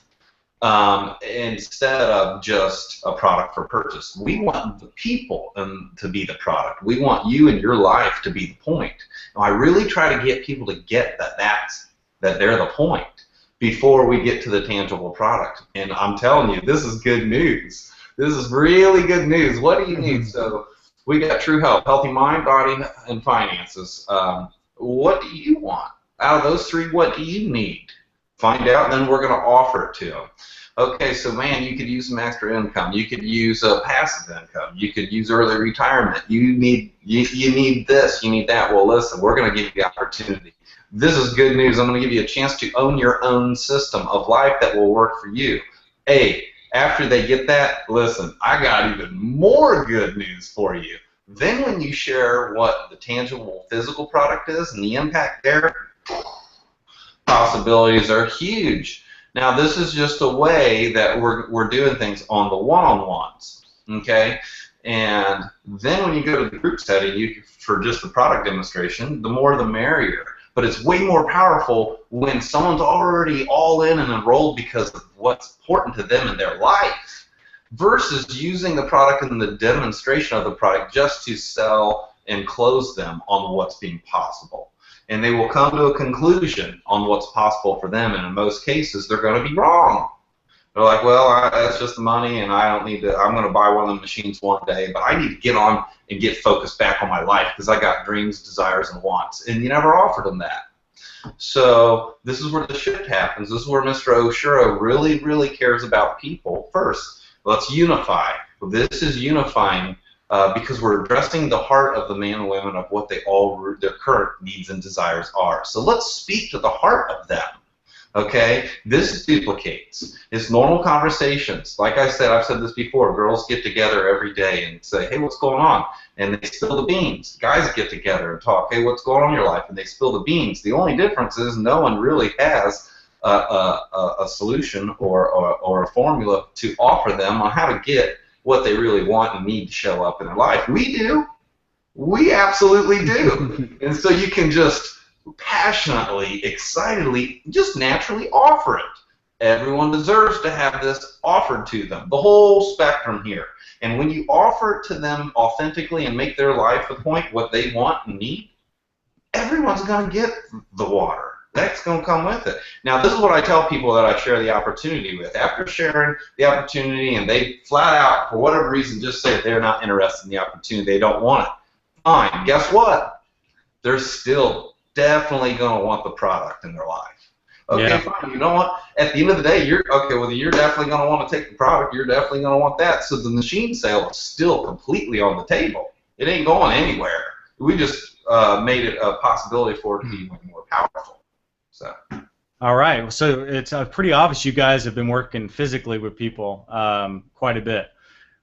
instead of just a product for purchase. We want the people to be the product. We want you and your life to be the point. Now, I really try to get people to get that they're the point before we get to the tangible product. And I'm telling you, this is good news. This is really good news. What do you need? So we got true health, healthy mind, body, and finances. What do you want? Out of those three, what do you need? Find out, and then we're going to offer it to them. Okay, so man, you could use some extra income. You could use passive income. You could use early retirement. You need this. You need that. Well, listen, we're going to give you the opportunity. This is good news. I'm going to give you a chance to own your own system of life that will work for you. Hey, after they get that, listen, I got even more good news for you. Then when you share what the tangible physical product is and the impact there, possibilities are huge. Now, this is just a way that we're doing things on the one-on-ones, okay? And then when you go to the group setting, for just the product demonstration, the more the merrier. But it's way more powerful when someone's already all in and enrolled because of what's important to them in their life versus using the product and the demonstration of the product just to sell and close them on what's being possible. And they will come to a conclusion on what's possible for them, and in most cases, they're going to be wrong. They're like, well, that's just the money, and I don't need to. I'm going to buy one of the machines one day, but I need to get on and get focused back on my life because I got dreams, desires, and wants, and you never offered them that. So this is where the shift happens. This is where Mr. Oshiro really, really cares about people first. Let's unify. Well, this is unifying. Because we're addressing the heart of the man and women of what their current needs and desires are. So let's speak to the heart of them. Okay? This duplicates. It's normal conversations. Like I said, I've said this before, girls get together every day and say, hey, what's going on? And they spill the beans. Guys get together and talk, hey, what's going on in your life? And they spill the beans. The only difference is no one really has a solution or a formula to offer them on how to get what they really want and need to show up in their life. We do. We absolutely do. And so you can just passionately, excitedly, just naturally offer it. Everyone deserves to have this offered to them, the whole spectrum here. And when you offer it to them authentically and make their life the point, what they want and need, everyone's going to get the water. That's going to come with it. Now, this is what I tell people that I share the opportunity with. After sharing the opportunity and they flat out, for whatever reason, just say they're not interested in the opportunity, they don't want it. Fine. Guess what? They're still definitely going to want the product in their life. Okay, yeah. Fine. You know what? At the end of the day, you're definitely going to want to take the product. You're definitely going to want that. So the machine sale is still completely on the table. It ain't going anywhere. We just made it a possibility for it to be even more powerful. So. All right, so it's pretty obvious you guys have been working physically with people quite a bit.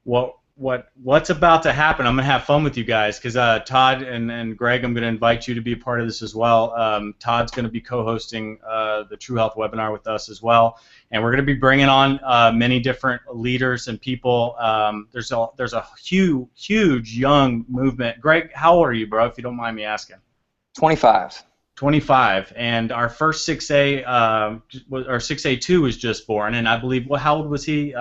What's about to happen? I'm going to have fun with you guys because Todd and Greg, I'm going to invite you to be a part of this as well. Todd's going to be co-hosting the True Health webinar with us as well, and we're going to be bringing on many different leaders and people. There's a huge young movement. Greg, how old are you, bro? If you don't mind me asking. 25. 25, and our first 6A, our 6A2 was just born, and I believe, well, how old was he?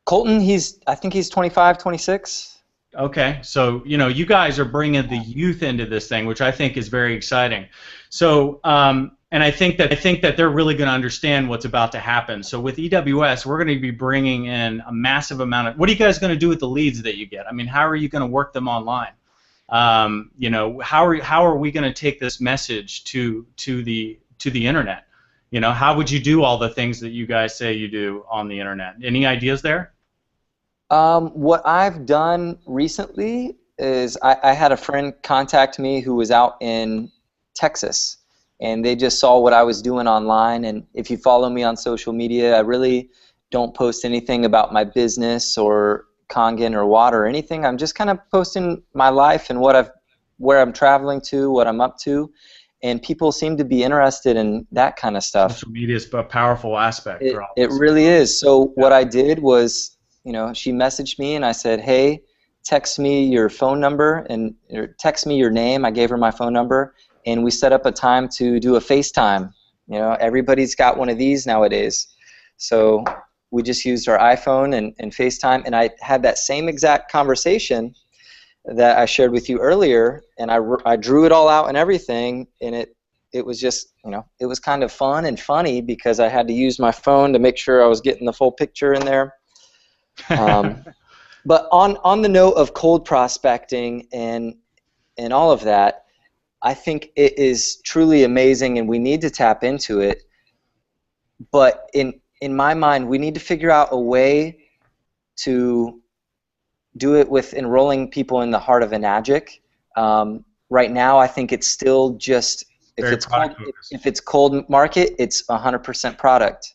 Colton, I think he's 25, 26. Okay, so you guys are bringing the youth into this thing, which I think is very exciting. So, and I think that they're really going to understand what's about to happen. So with EWS, we're going to be bringing in a massive amount of. What are you guys going to do with the leads that you get? I mean, how are you going to work them online? How are we going to take this message to the internet? How would you do all the things that you guys say you do on the internet? Any ideas there? What I've done recently is I had a friend contact me who was out in Texas, and they just saw what I was doing online. And if you follow me on social media, I really don't post anything about my business or Kangen or water or anything. I'm just kind of posting my life and where I'm traveling to, what I'm up to, and people seem to be interested in that kind of stuff. Social media is a powerful aspect for all it this. really is. So what I did was, she messaged me and I said, hey, text me your phone number or text me your name. I gave her my phone number, and we set up a time to do a FaceTime. Everybody's got one of these nowadays. So we just used our iPhone and FaceTime, and I had that same exact conversation that I shared with you earlier, and I drew it all out and everything, and it was just, it was kind of fun and funny because I had to use my phone to make sure I was getting the full picture in there. But on the note of cold prospecting and all of that, I think it is truly amazing, and we need to tap into it. But in my mind, we need to figure out a way to do it with enrolling people in the heart of Enagic. Right now, I think it's still just if it's cold market, it's 100% product.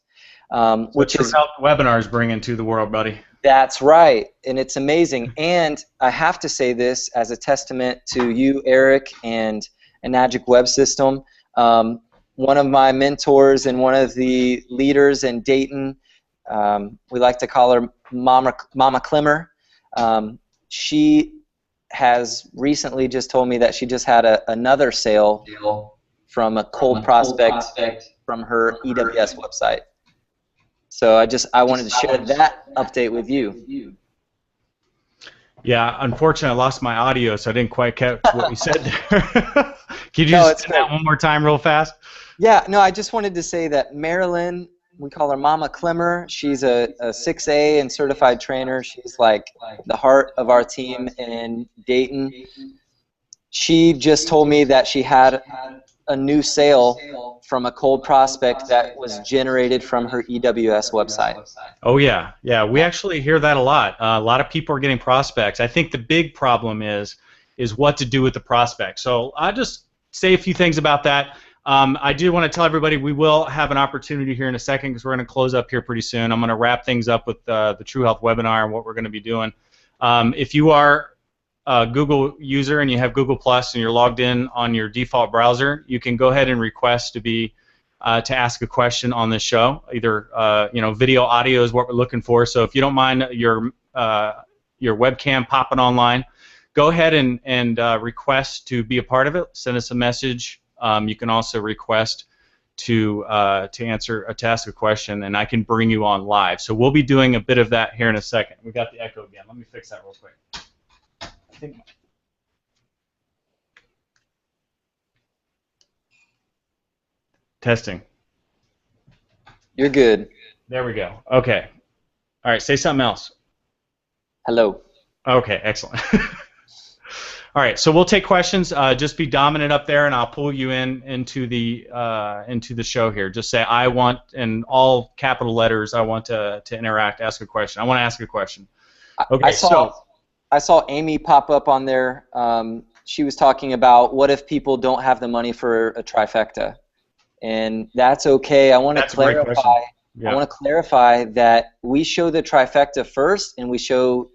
Which is what webinars bringing to the world, buddy. That's right, and it's amazing. And I have to say this as a testament to you, Eric, and Enagic Web System. One of my mentors and one of the leaders in Dayton, we like to call her Mama Clemmer. She has recently just told me that she just had another sale from a cold prospect from her EWS website. So I wanted to share that update with you. Yeah, unfortunately, I lost my audio, so I didn't quite catch what you said there. Can you just say that one more time real fast? Yeah, no, I just wanted to say that Marilyn, we call her Mama Clemmer. She's a 6A and certified trainer. She's like the heart of our team in Dayton. She just told me that she had a new sale from a cold prospect that was generated from her EWS website. Oh yeah, yeah. We actually hear that a lot. A lot of people are getting prospects. I think the big problem is what to do with the prospect. So I'll just say a few things about that. I do want to tell everybody we will have an opportunity here in a second because we're going to close up here pretty soon. I'm going to wrap things up with the True Health webinar and what we're going to be doing. If you are a Google user and you have Google Plus and you're logged in on your default browser, you can go ahead and request to ask a question on this show. Either video, audio is what we're looking for. So if you don't mind your webcam popping online, go ahead and request to be a part of it. Send us a message. You can also request to ask a question, and I can bring you on live. So we'll be doing a bit of that here in a second. We got the echo again. Let me fix that real quick. Testing. You're good. There we go. Okay. All right. Say something else. Hello. Okay. Excellent. All right. So we'll take questions. Just be dominant up there, and I'll pull you into the show here. Just say I want, in all capital letters, I want to interact. Ask a question. I want to ask a question. Okay. I saw Amy pop up on there. She was talking about what if people don't have the money for a trifecta, and that's okay. I want to clarify. Yeah. I want to clarify that we show the trifecta first, and we show,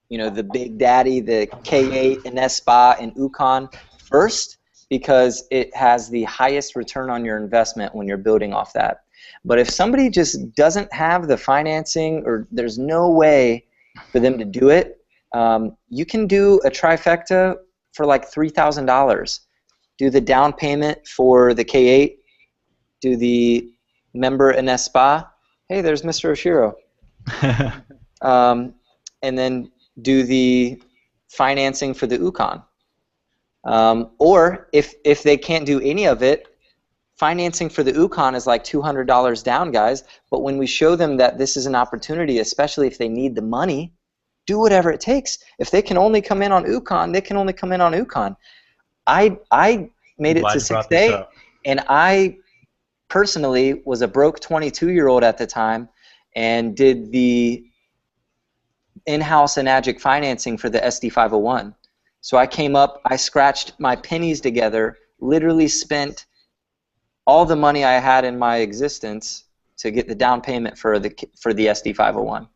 the Big Daddy, the K8 and SBA and UConn first, because it has the highest return on your investment when you're building off that. But if somebody just doesn't have the financing, or there's no way for them to do it, you can do a trifecta for like $3,000. do the down payment for the K8, do the member in SPA. Hey, there's Mr. Oshiro. And then do the financing for the UConn. Or if they can't do any of it, financing for the UConn is like $200 down, guys. But when we show them that this is an opportunity, especially if they need the money, do whatever it takes. If they can only come in on UConn, they can only come in on UConn. I made it to 6A, and I personally was a broke 22-year-old at the time and did the in-house Enagic financing for the SD501. So I came up, I scratched my pennies together, literally spent all the money I had in my existence to get the down payment for the SD501.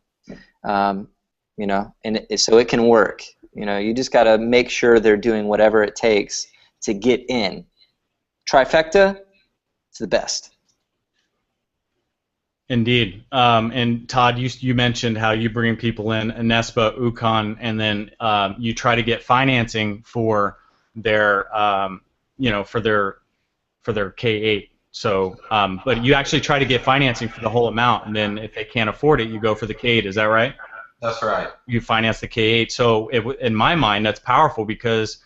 You know, and so it can work. You know, you just got to make sure they're doing whatever it takes to get in. Trifecta, it's the best. Indeed. And Todd, you mentioned how you bring people in Anespa, UConn, and then you try to get financing for their, you know, for their K8. So, but you actually try to get financing for the whole amount, and then if they can't afford it, you go for the K8. Is that right? That's right. You finance the K8. So, in my mind, that's powerful because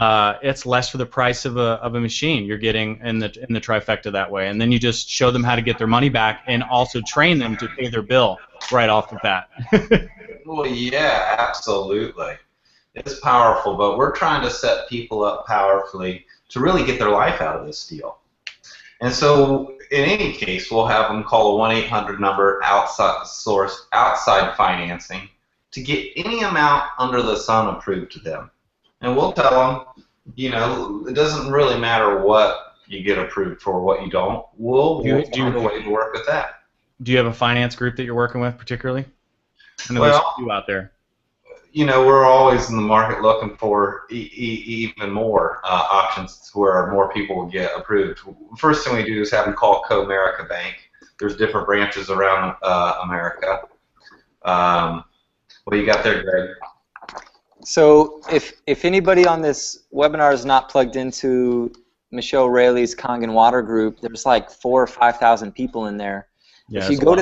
it's less for the price of a machine you're getting in the trifecta that way, and then you just show them how to get their money back and also train them to pay their bill right off the bat. Well, yeah, absolutely. It's powerful, but we're trying to set people up powerfully to really get their life out of this deal. And so, in any case, we'll have them call a 1-800 number outside financing to get any amount under the sun approved to them. And we'll tell them, you know, it doesn't really matter what you get approved for, what you don't. We'll find a way to work with that. Do you have a finance group that you're working with particularly? I know well, there's a few out there. You know, we're always in the market looking for even more options where more people will get approved. First thing we do is have them call Co-America Bank. There's different branches around America. What do you got there, Greg? So if anybody on this webinar is not plugged into Michelle Rayleigh's Kangen Water Group, there's like 4,000 or 5,000 people in there. Yeah, if you go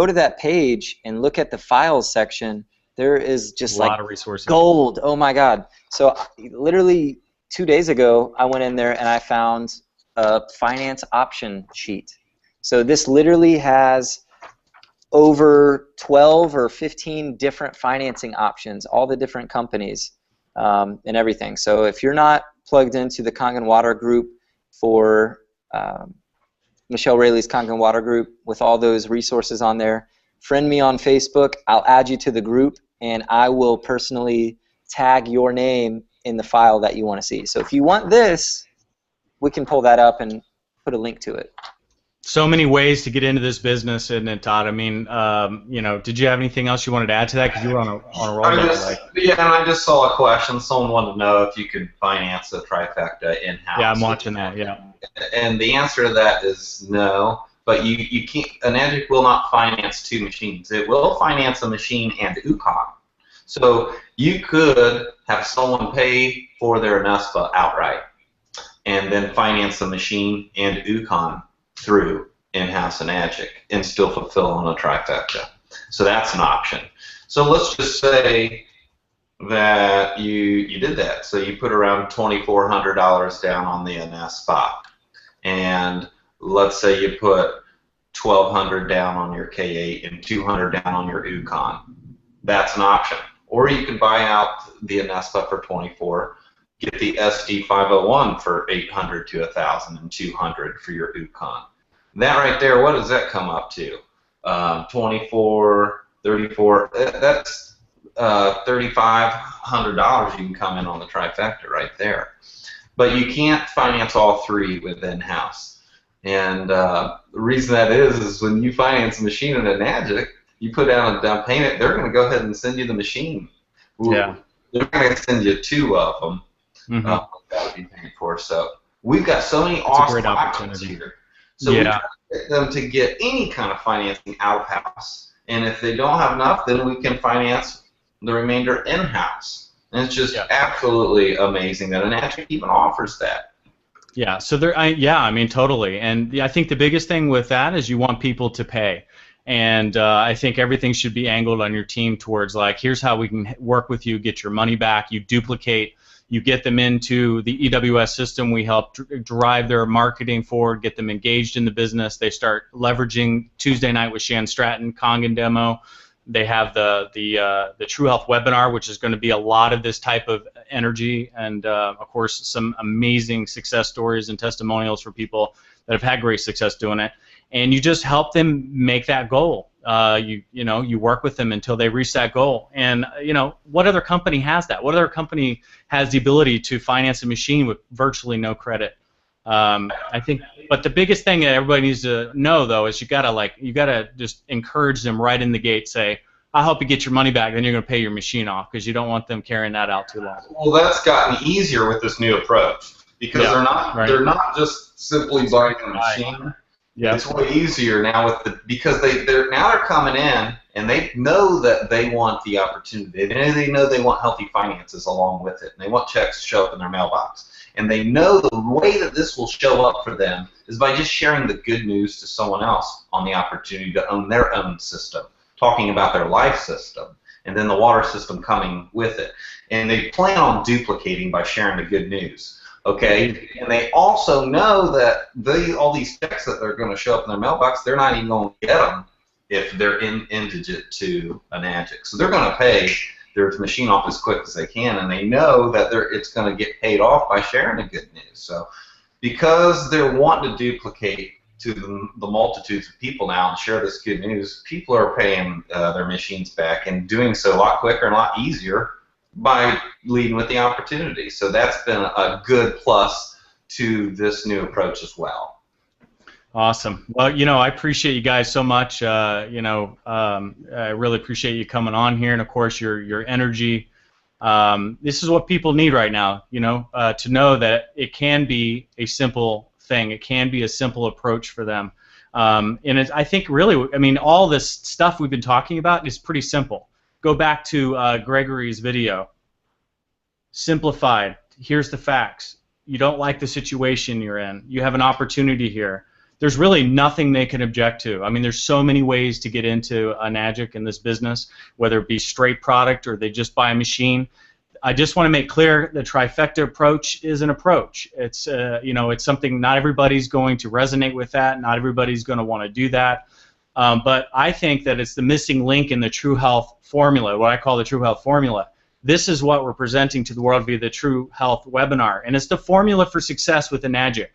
to that page and look at the files section, there is just a lot of resources. Gold. Oh my God! So literally 2 days ago, I went in there and I found a finance option sheet. So this literally has over 12 or 15 different financing options, all the different companies and everything. So if you're not plugged into the Kangen Water Group for Michelle Rayleigh's Kangen Water Group with all those resources on there, friend me on Facebook. I'll add you to the group, and I will personally tag your name in the file that you want to see. So if you want this, we can pull that up and put a link to it. So many ways to get into this business, isn't it, Todd? I mean, you know, did you have anything else you wanted to add to that? Because you were on a roll. Yeah, and I just saw a question. Someone wanted to know if you could finance a trifecta in-house. Yeah, I'm watching that. Yeah. And the answer to that is no. But you can't. Enagic will not finance two machines. It will finance a machine and UConn. So you could have someone pay for their Anespa outright, and then finance the machine and UConn through in-house Enagic and still fulfill on a trifecta. So that's an option. So let's just say that you did that. So you put around $2,400 down on the Anespa, and let's say you put $1,200 down on your K8 and $200 down on your UConn. That's an option. Or you can buy out the Anespa for $2,400, get the SD501 for $800 to $1,000 and $200 for your UConn. That right there, what does that come up to? $2,400, $3,400. That's $3,500 you can come in on the trifecta right there. But you can't finance all three with in-house. And the reason that is when you finance a machine in Enagic, you put down a down payment, they're going to go ahead and send you the machine. Yeah. They're going to send you two of them. That would be paid for. So we've got so many awesome options here. So we try to get them to get any kind of financing out of house. And if they don't have enough, then we can finance the remainder in-house. And it's just absolutely amazing that Enagic even offers that. Yeah, so yeah, I mean, totally. And I think the biggest thing with that is you want people to pay. And I think everything should be angled on your team towards, like, here's how we can work with you, get your money back, you duplicate, you get them into the EWS system, we help drive their marketing forward, get them engaged in the business, they start leveraging Tuesday Night with Shan Stratton, Kangen demo. They have the True Health webinar, which is going to be a lot of this type of energy, and of course some amazing success stories and testimonials for people that have had great success doing it. And you just help them make that goal. You work with them until they reach that goal. And what other company has that? What other company has the ability to finance a machine with virtually no credit? I think, but the biggest thing that everybody needs to know, though, is you gotta just encourage them right in the gate. Say, I'll help you get your money back, then you're gonna pay your machine off, because you don't want them carrying that out too long. Well, that's gotten easier with this new approach, because they're not just simply buying the machine. Yeah. It's way easier now because they're coming in and they know that they want the opportunity. They know they want healthy finances along with it, and they want checks to show up in their mailbox. And they know the way that this will show up for them is by just sharing the good news to someone else on the opportunity to own their own system, talking about their life system, and then the water system coming with it. And they plan on duplicating by sharing the good news. Okay, and they also know that all these checks that they're going to show up in their mailbox, they're not even going to get them if they're indigent to Enagic. So they're going to pay their machine off as quick as they can, and they know that it's going to get paid off by sharing the good news. So because they're wanting to duplicate to the multitudes of people now and share this good news, people are paying their machines back and doing so a lot quicker and a lot easier by leading with the opportunity. So that's been a good plus to this new approach as well. Awesome. Well, I appreciate you guys so much. I really appreciate you coming on here, and of course your energy. This is what people need right now. To know that it can be a simple thing. It can be a simple approach for them. And I think really, I mean, all this stuff we've been talking about is pretty simple. Go back to Gregory's video. Simplified. Here's the facts. You don't like the situation you're in. You have an opportunity here. There's really nothing they can object to. I mean, there's so many ways to get into Enagic in this business, whether it be straight product or they just buy a machine. I just want to make clear the trifecta approach is an approach. It's it's something not everybody's going to resonate with that. Not everybody's going to want to do that. But I think that it's the missing link in the True Health formula, what I call the True Health formula. This is what we're presenting to the world via the True Health webinar, and it's the formula for success with Enagic.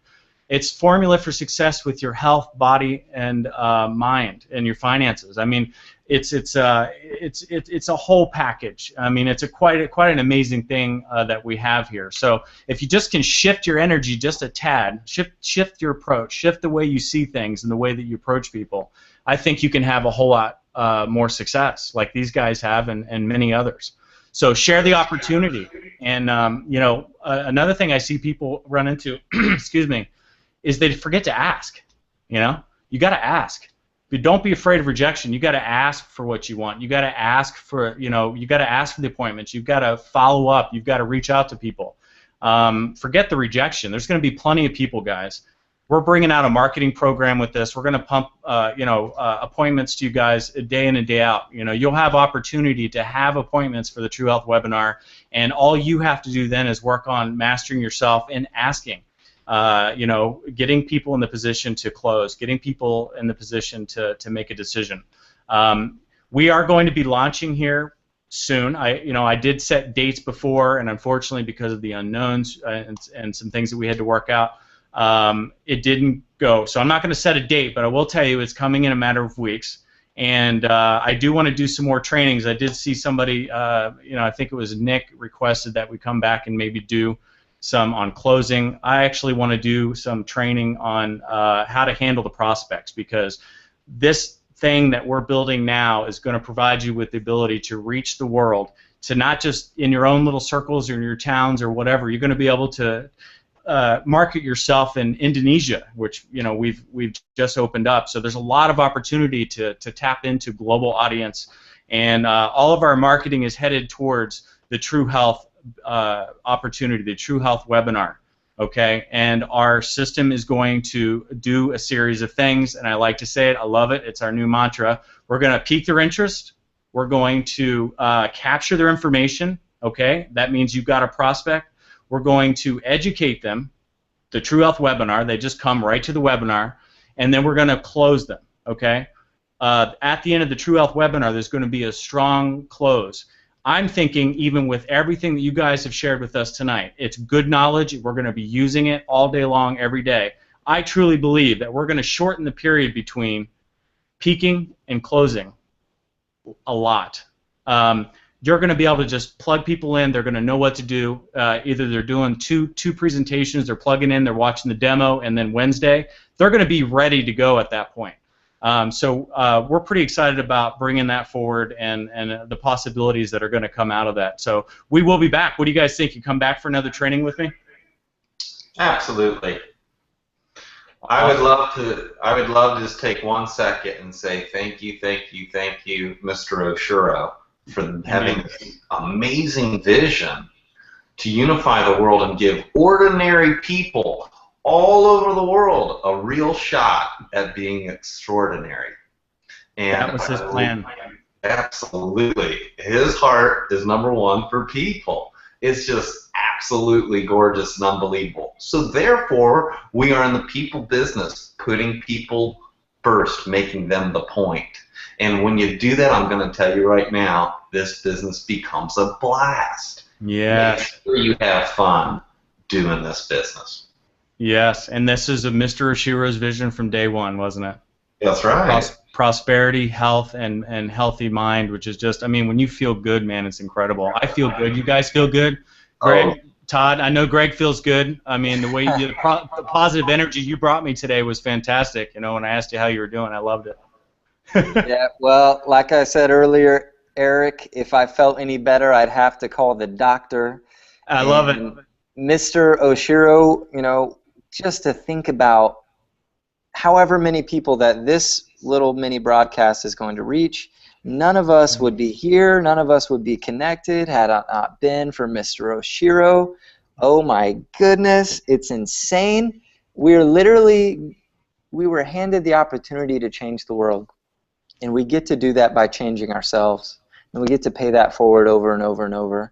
It's formula for success with your health, body, and mind, and your finances. I mean, it's a whole package. I mean, it's quite an amazing thing that we have here. So if you just can shift your energy just a tad, shift your approach, shift the way you see things and the way that you approach people, I think you can have a whole lot more success, like these guys have, and many others. So share the opportunity. And another thing I see people run into, excuse me, is they forget to ask. You got to ask. But don't be afraid of rejection. You got to ask for what you want. You got to ask for, you got to ask for the appointments. You've got to follow up. You've got to reach out to people. Forget the rejection. There's going to be plenty of people, guys. We're bringing out a marketing program with this. We're going to pump, appointments to you guys day in and day out. You'll have opportunity to have appointments for the True Health webinar, and all you have to do then is work on mastering yourself and asking. Getting people in the position to close, getting people in the position to make a decision. We are going to be launching here soon. I did set dates before, and unfortunately, because of the unknowns and some things that we had to work out, it didn't go. So I'm not going to set a date, but I will tell you it's coming in a matter of weeks. And I do want to do some more trainings. I did see somebody, I think it was Nick, requested that we come back and maybe do some on closing. I actually want to do some training on how to handle the prospects, because this thing that we're building now is going to provide you with the ability to reach the world, to not just in your own little circles or in your towns or whatever. You're going to be able to market yourself in Indonesia, which we've just opened up. So there's a lot of opportunity to tap into global audience, and all of our marketing is headed towards the True Health opportunity, the True Health webinar. Okay, and our system is going to do a series of things, and I like to say it, I love it, it's our new mantra. We're going to pique their interest, we're going to capture their information, okay, that means you've got a prospect, we're going to educate them, the True Health webinar, they just come right to the webinar, and then we're going to close them, okay. At the end of the True Health webinar, there's going to be a strong close. I'm thinking, even with everything that you guys have shared with us tonight, it's good knowledge. We're going to be using it all day long, every day. I truly believe that we're going to shorten the period between peaking and closing a lot. You're going to be able to just plug people in. They're going to know what to do. Either they're doing two presentations, they're plugging in, they're watching the demo, and then Wednesday, they're going to be ready to go at that point. So we're pretty excited about bringing that forward and the possibilities that are going to come out of that. So we will be back. What do you guys think? You come back for another training with me? Absolutely. I would love to just take 1 second and say thank you, Mr. Oshiro, for having this amazing vision to unify the world and give ordinary people all over the world a real shot at being extraordinary. And that was his plan. Absolutely. His heart is #1 for people. It's just absolutely gorgeous and unbelievable. So therefore, we are in the people business, putting people first, making them the point. And when you do that, I'm going to tell you right now, this business becomes a blast. Yeah. Make sure you have fun doing this business. Yes, and this is Mr. Oshiro's vision from day one, wasn't it? That's right. Prosperity, health, and healthy mind, which is just, I mean, when you feel good, man, it's incredible. I feel good. You guys feel good? Greg, Todd, I know Greg feels good. I mean, the way the positive energy you brought me today was fantastic. You know, when I asked you how you were doing, I loved it. Yeah, well, like I said earlier, Eric, if I felt any better, I'd have to call the doctor. I love it. Mr. Oshiro, you know, just to think about however many people that this little mini broadcast is going to reach, none of us would be here, none of us would be connected had it not been for Mr. Oshiro. Oh my goodness, it's insane. We were handed the opportunity to change the world, and we get to do that by changing ourselves, and we get to pay that forward over and over and over,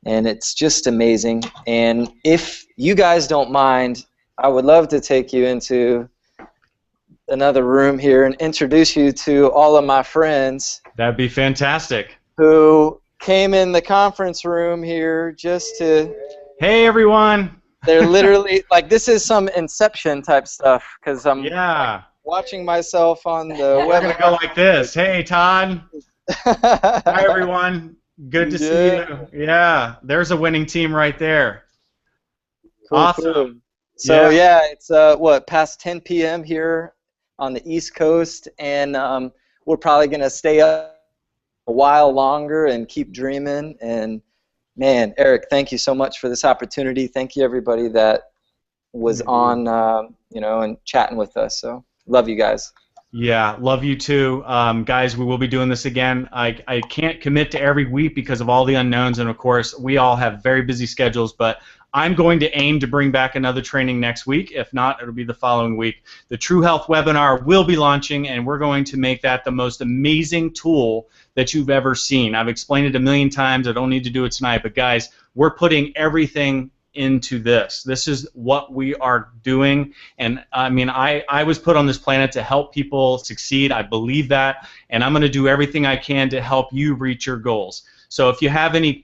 and it's just amazing. And if you guys don't mind, I would love to take you into another room here and introduce you to all of my friends. That'd be fantastic. Who came in the conference room here just to... Hey, everyone. They're literally, like, this is some Inception type stuff, because I'm watching myself on the web. We're going to go like this. Hey, Todd. Hi, everyone. Good to see you. Yeah, there's a winning team right there. Cool, awesome. Cool. So, yeah, it's, what, past 10 p.m. here on the East Coast, and we're probably going to stay up a while longer and keep dreaming. And, man, Eric, thank you so much for this opportunity. Thank you, everybody that was on, you know, and chatting with us. So, love you guys. Yeah, love you too. Guys, we will be doing this again. I can't commit to every week because of all the unknowns, and of course, we all have very busy schedules, but I'm going to aim to bring back another training next week. If not, it'll be the following week. The True Health webinar will be launching, and we're going to make that the most amazing tool that you've ever seen. I've explained it a million times. I don't need to do it tonight, but guys, we're putting everything into this. This is what we are doing, and I mean, I was put on this planet to help people succeed. I believe that, and I'm going to do everything I can to help you reach your goals. So if you have any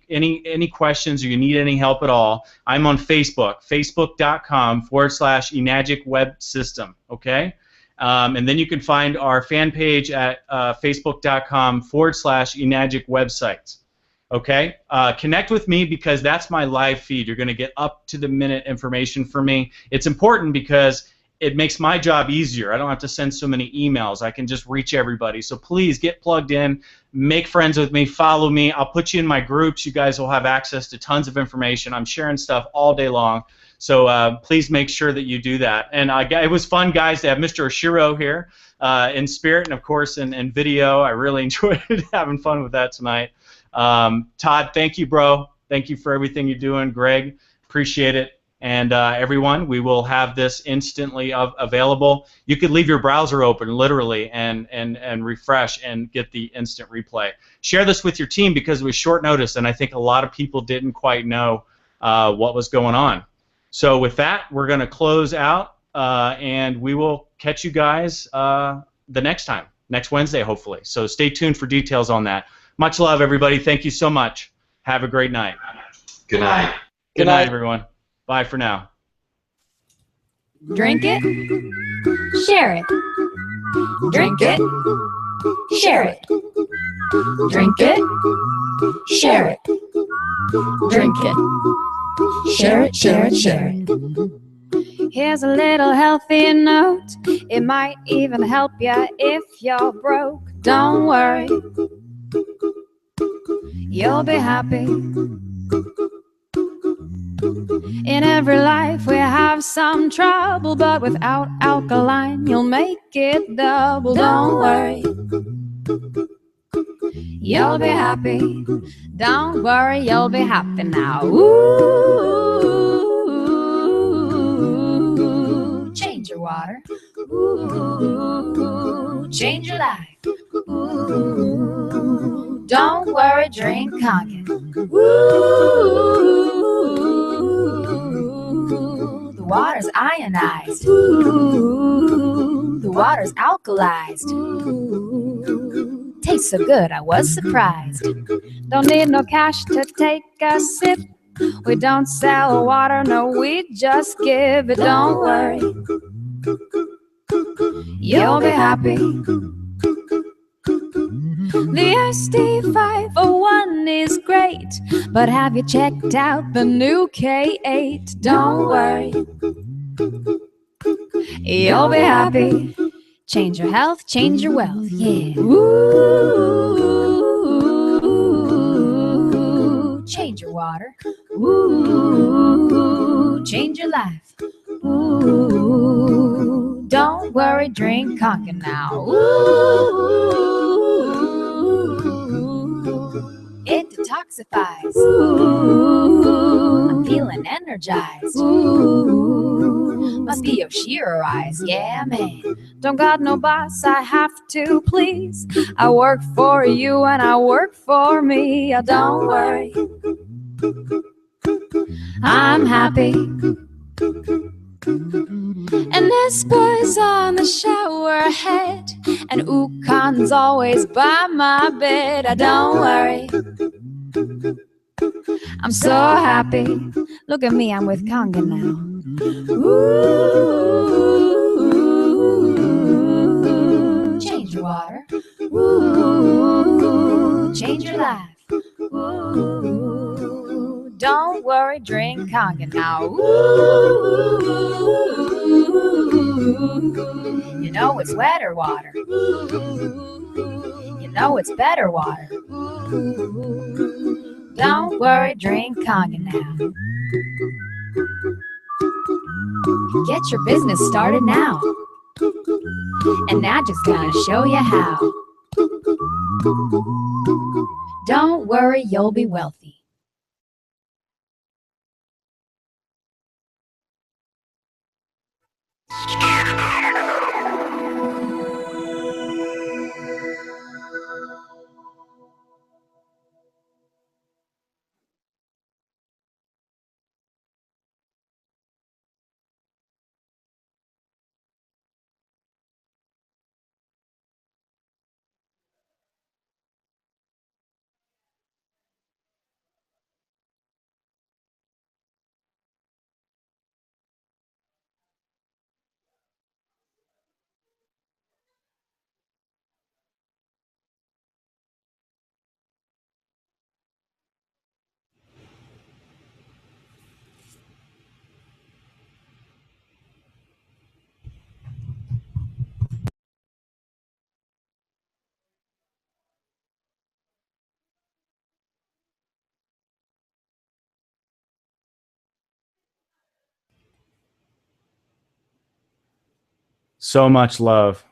questions or you need any help at all, I'm on Facebook, facebook.com/Enagic Web System, okay? And then you can find our fan page at facebook.com/Enagic Websites. Okay, connect with me because that's my live feed. You're going to get up-to-the-minute information from me. It's important because it makes my job easier. I don't have to send so many emails. I can just reach everybody. So please get plugged in, make friends with me, follow me. I'll put you in my groups. You guys will have access to tons of information. I'm sharing stuff all day long. So please make sure that you do that. And it was fun, guys, to have Mr. Oshiro here in spirit and, of course, in video. I really enjoyed having fun with that tonight. Todd, thank you, bro. Thank you for everything you're doing. Greg, appreciate it. And everyone, we will have this instantly available. You could leave your browser open, literally, and refresh and get the instant replay. Share this with your team because it was short notice, and I think a lot of people didn't quite know what was going on. So with that, we're going to close out, and we will catch you guys the next time, next Wednesday, hopefully. So stay tuned for details on that. Much love, everybody. Thank you so much. Have a great night. Good night. Good night, everyone. Bye for now. Drink it, share it. Drink it, share it. Drink it, share it. Drink it, share it, share it, share it. Here's a little healthy note. It might even help you if you're broke. Don't worry, you'll be happy. In every life we have some trouble, but without alkaline you'll make it double. Don't worry, you'll be happy. Don't worry, you'll be happy now. Ooh, change your water. Ooh, change your life. Ooh, don't worry, drink Kangen. Ooh, the water's ionized. Ooh, the water's alkalized. Ooh, tastes so good, I was surprised. Don't need no cash to take a sip. We don't sell water, no, we just give it. Don't worry, you'll be happy. The SD501 is great, but have you checked out the new K8? Don't worry, you'll be happy. Change your health, change your wealth, yeah. Ooh, change your water. Ooh, change your life. Ooh, don't worry, drink Kangen now. Ooh, it detoxifies. Ooh, I'm feeling energized. Ooh, must be Yoshiro eyes, yeah, man. Don't got no boss I have to please. I work for you and I work for me. Don't worry, I'm happy. And this boy's on the shower head, and Ukon's always by my bed. Don't worry, I'm so happy. Look at me, I'm with Kangen now. Ooh, change your water. Ooh, change your life. Ooh, don't worry, drink Kangen now. Ooh, you know it's wetter water. You know it's better water. Don't worry, drink Kangen now. Get your business started now. Enagic's gonna show you how. Don't worry, you'll be wealthy. So much love.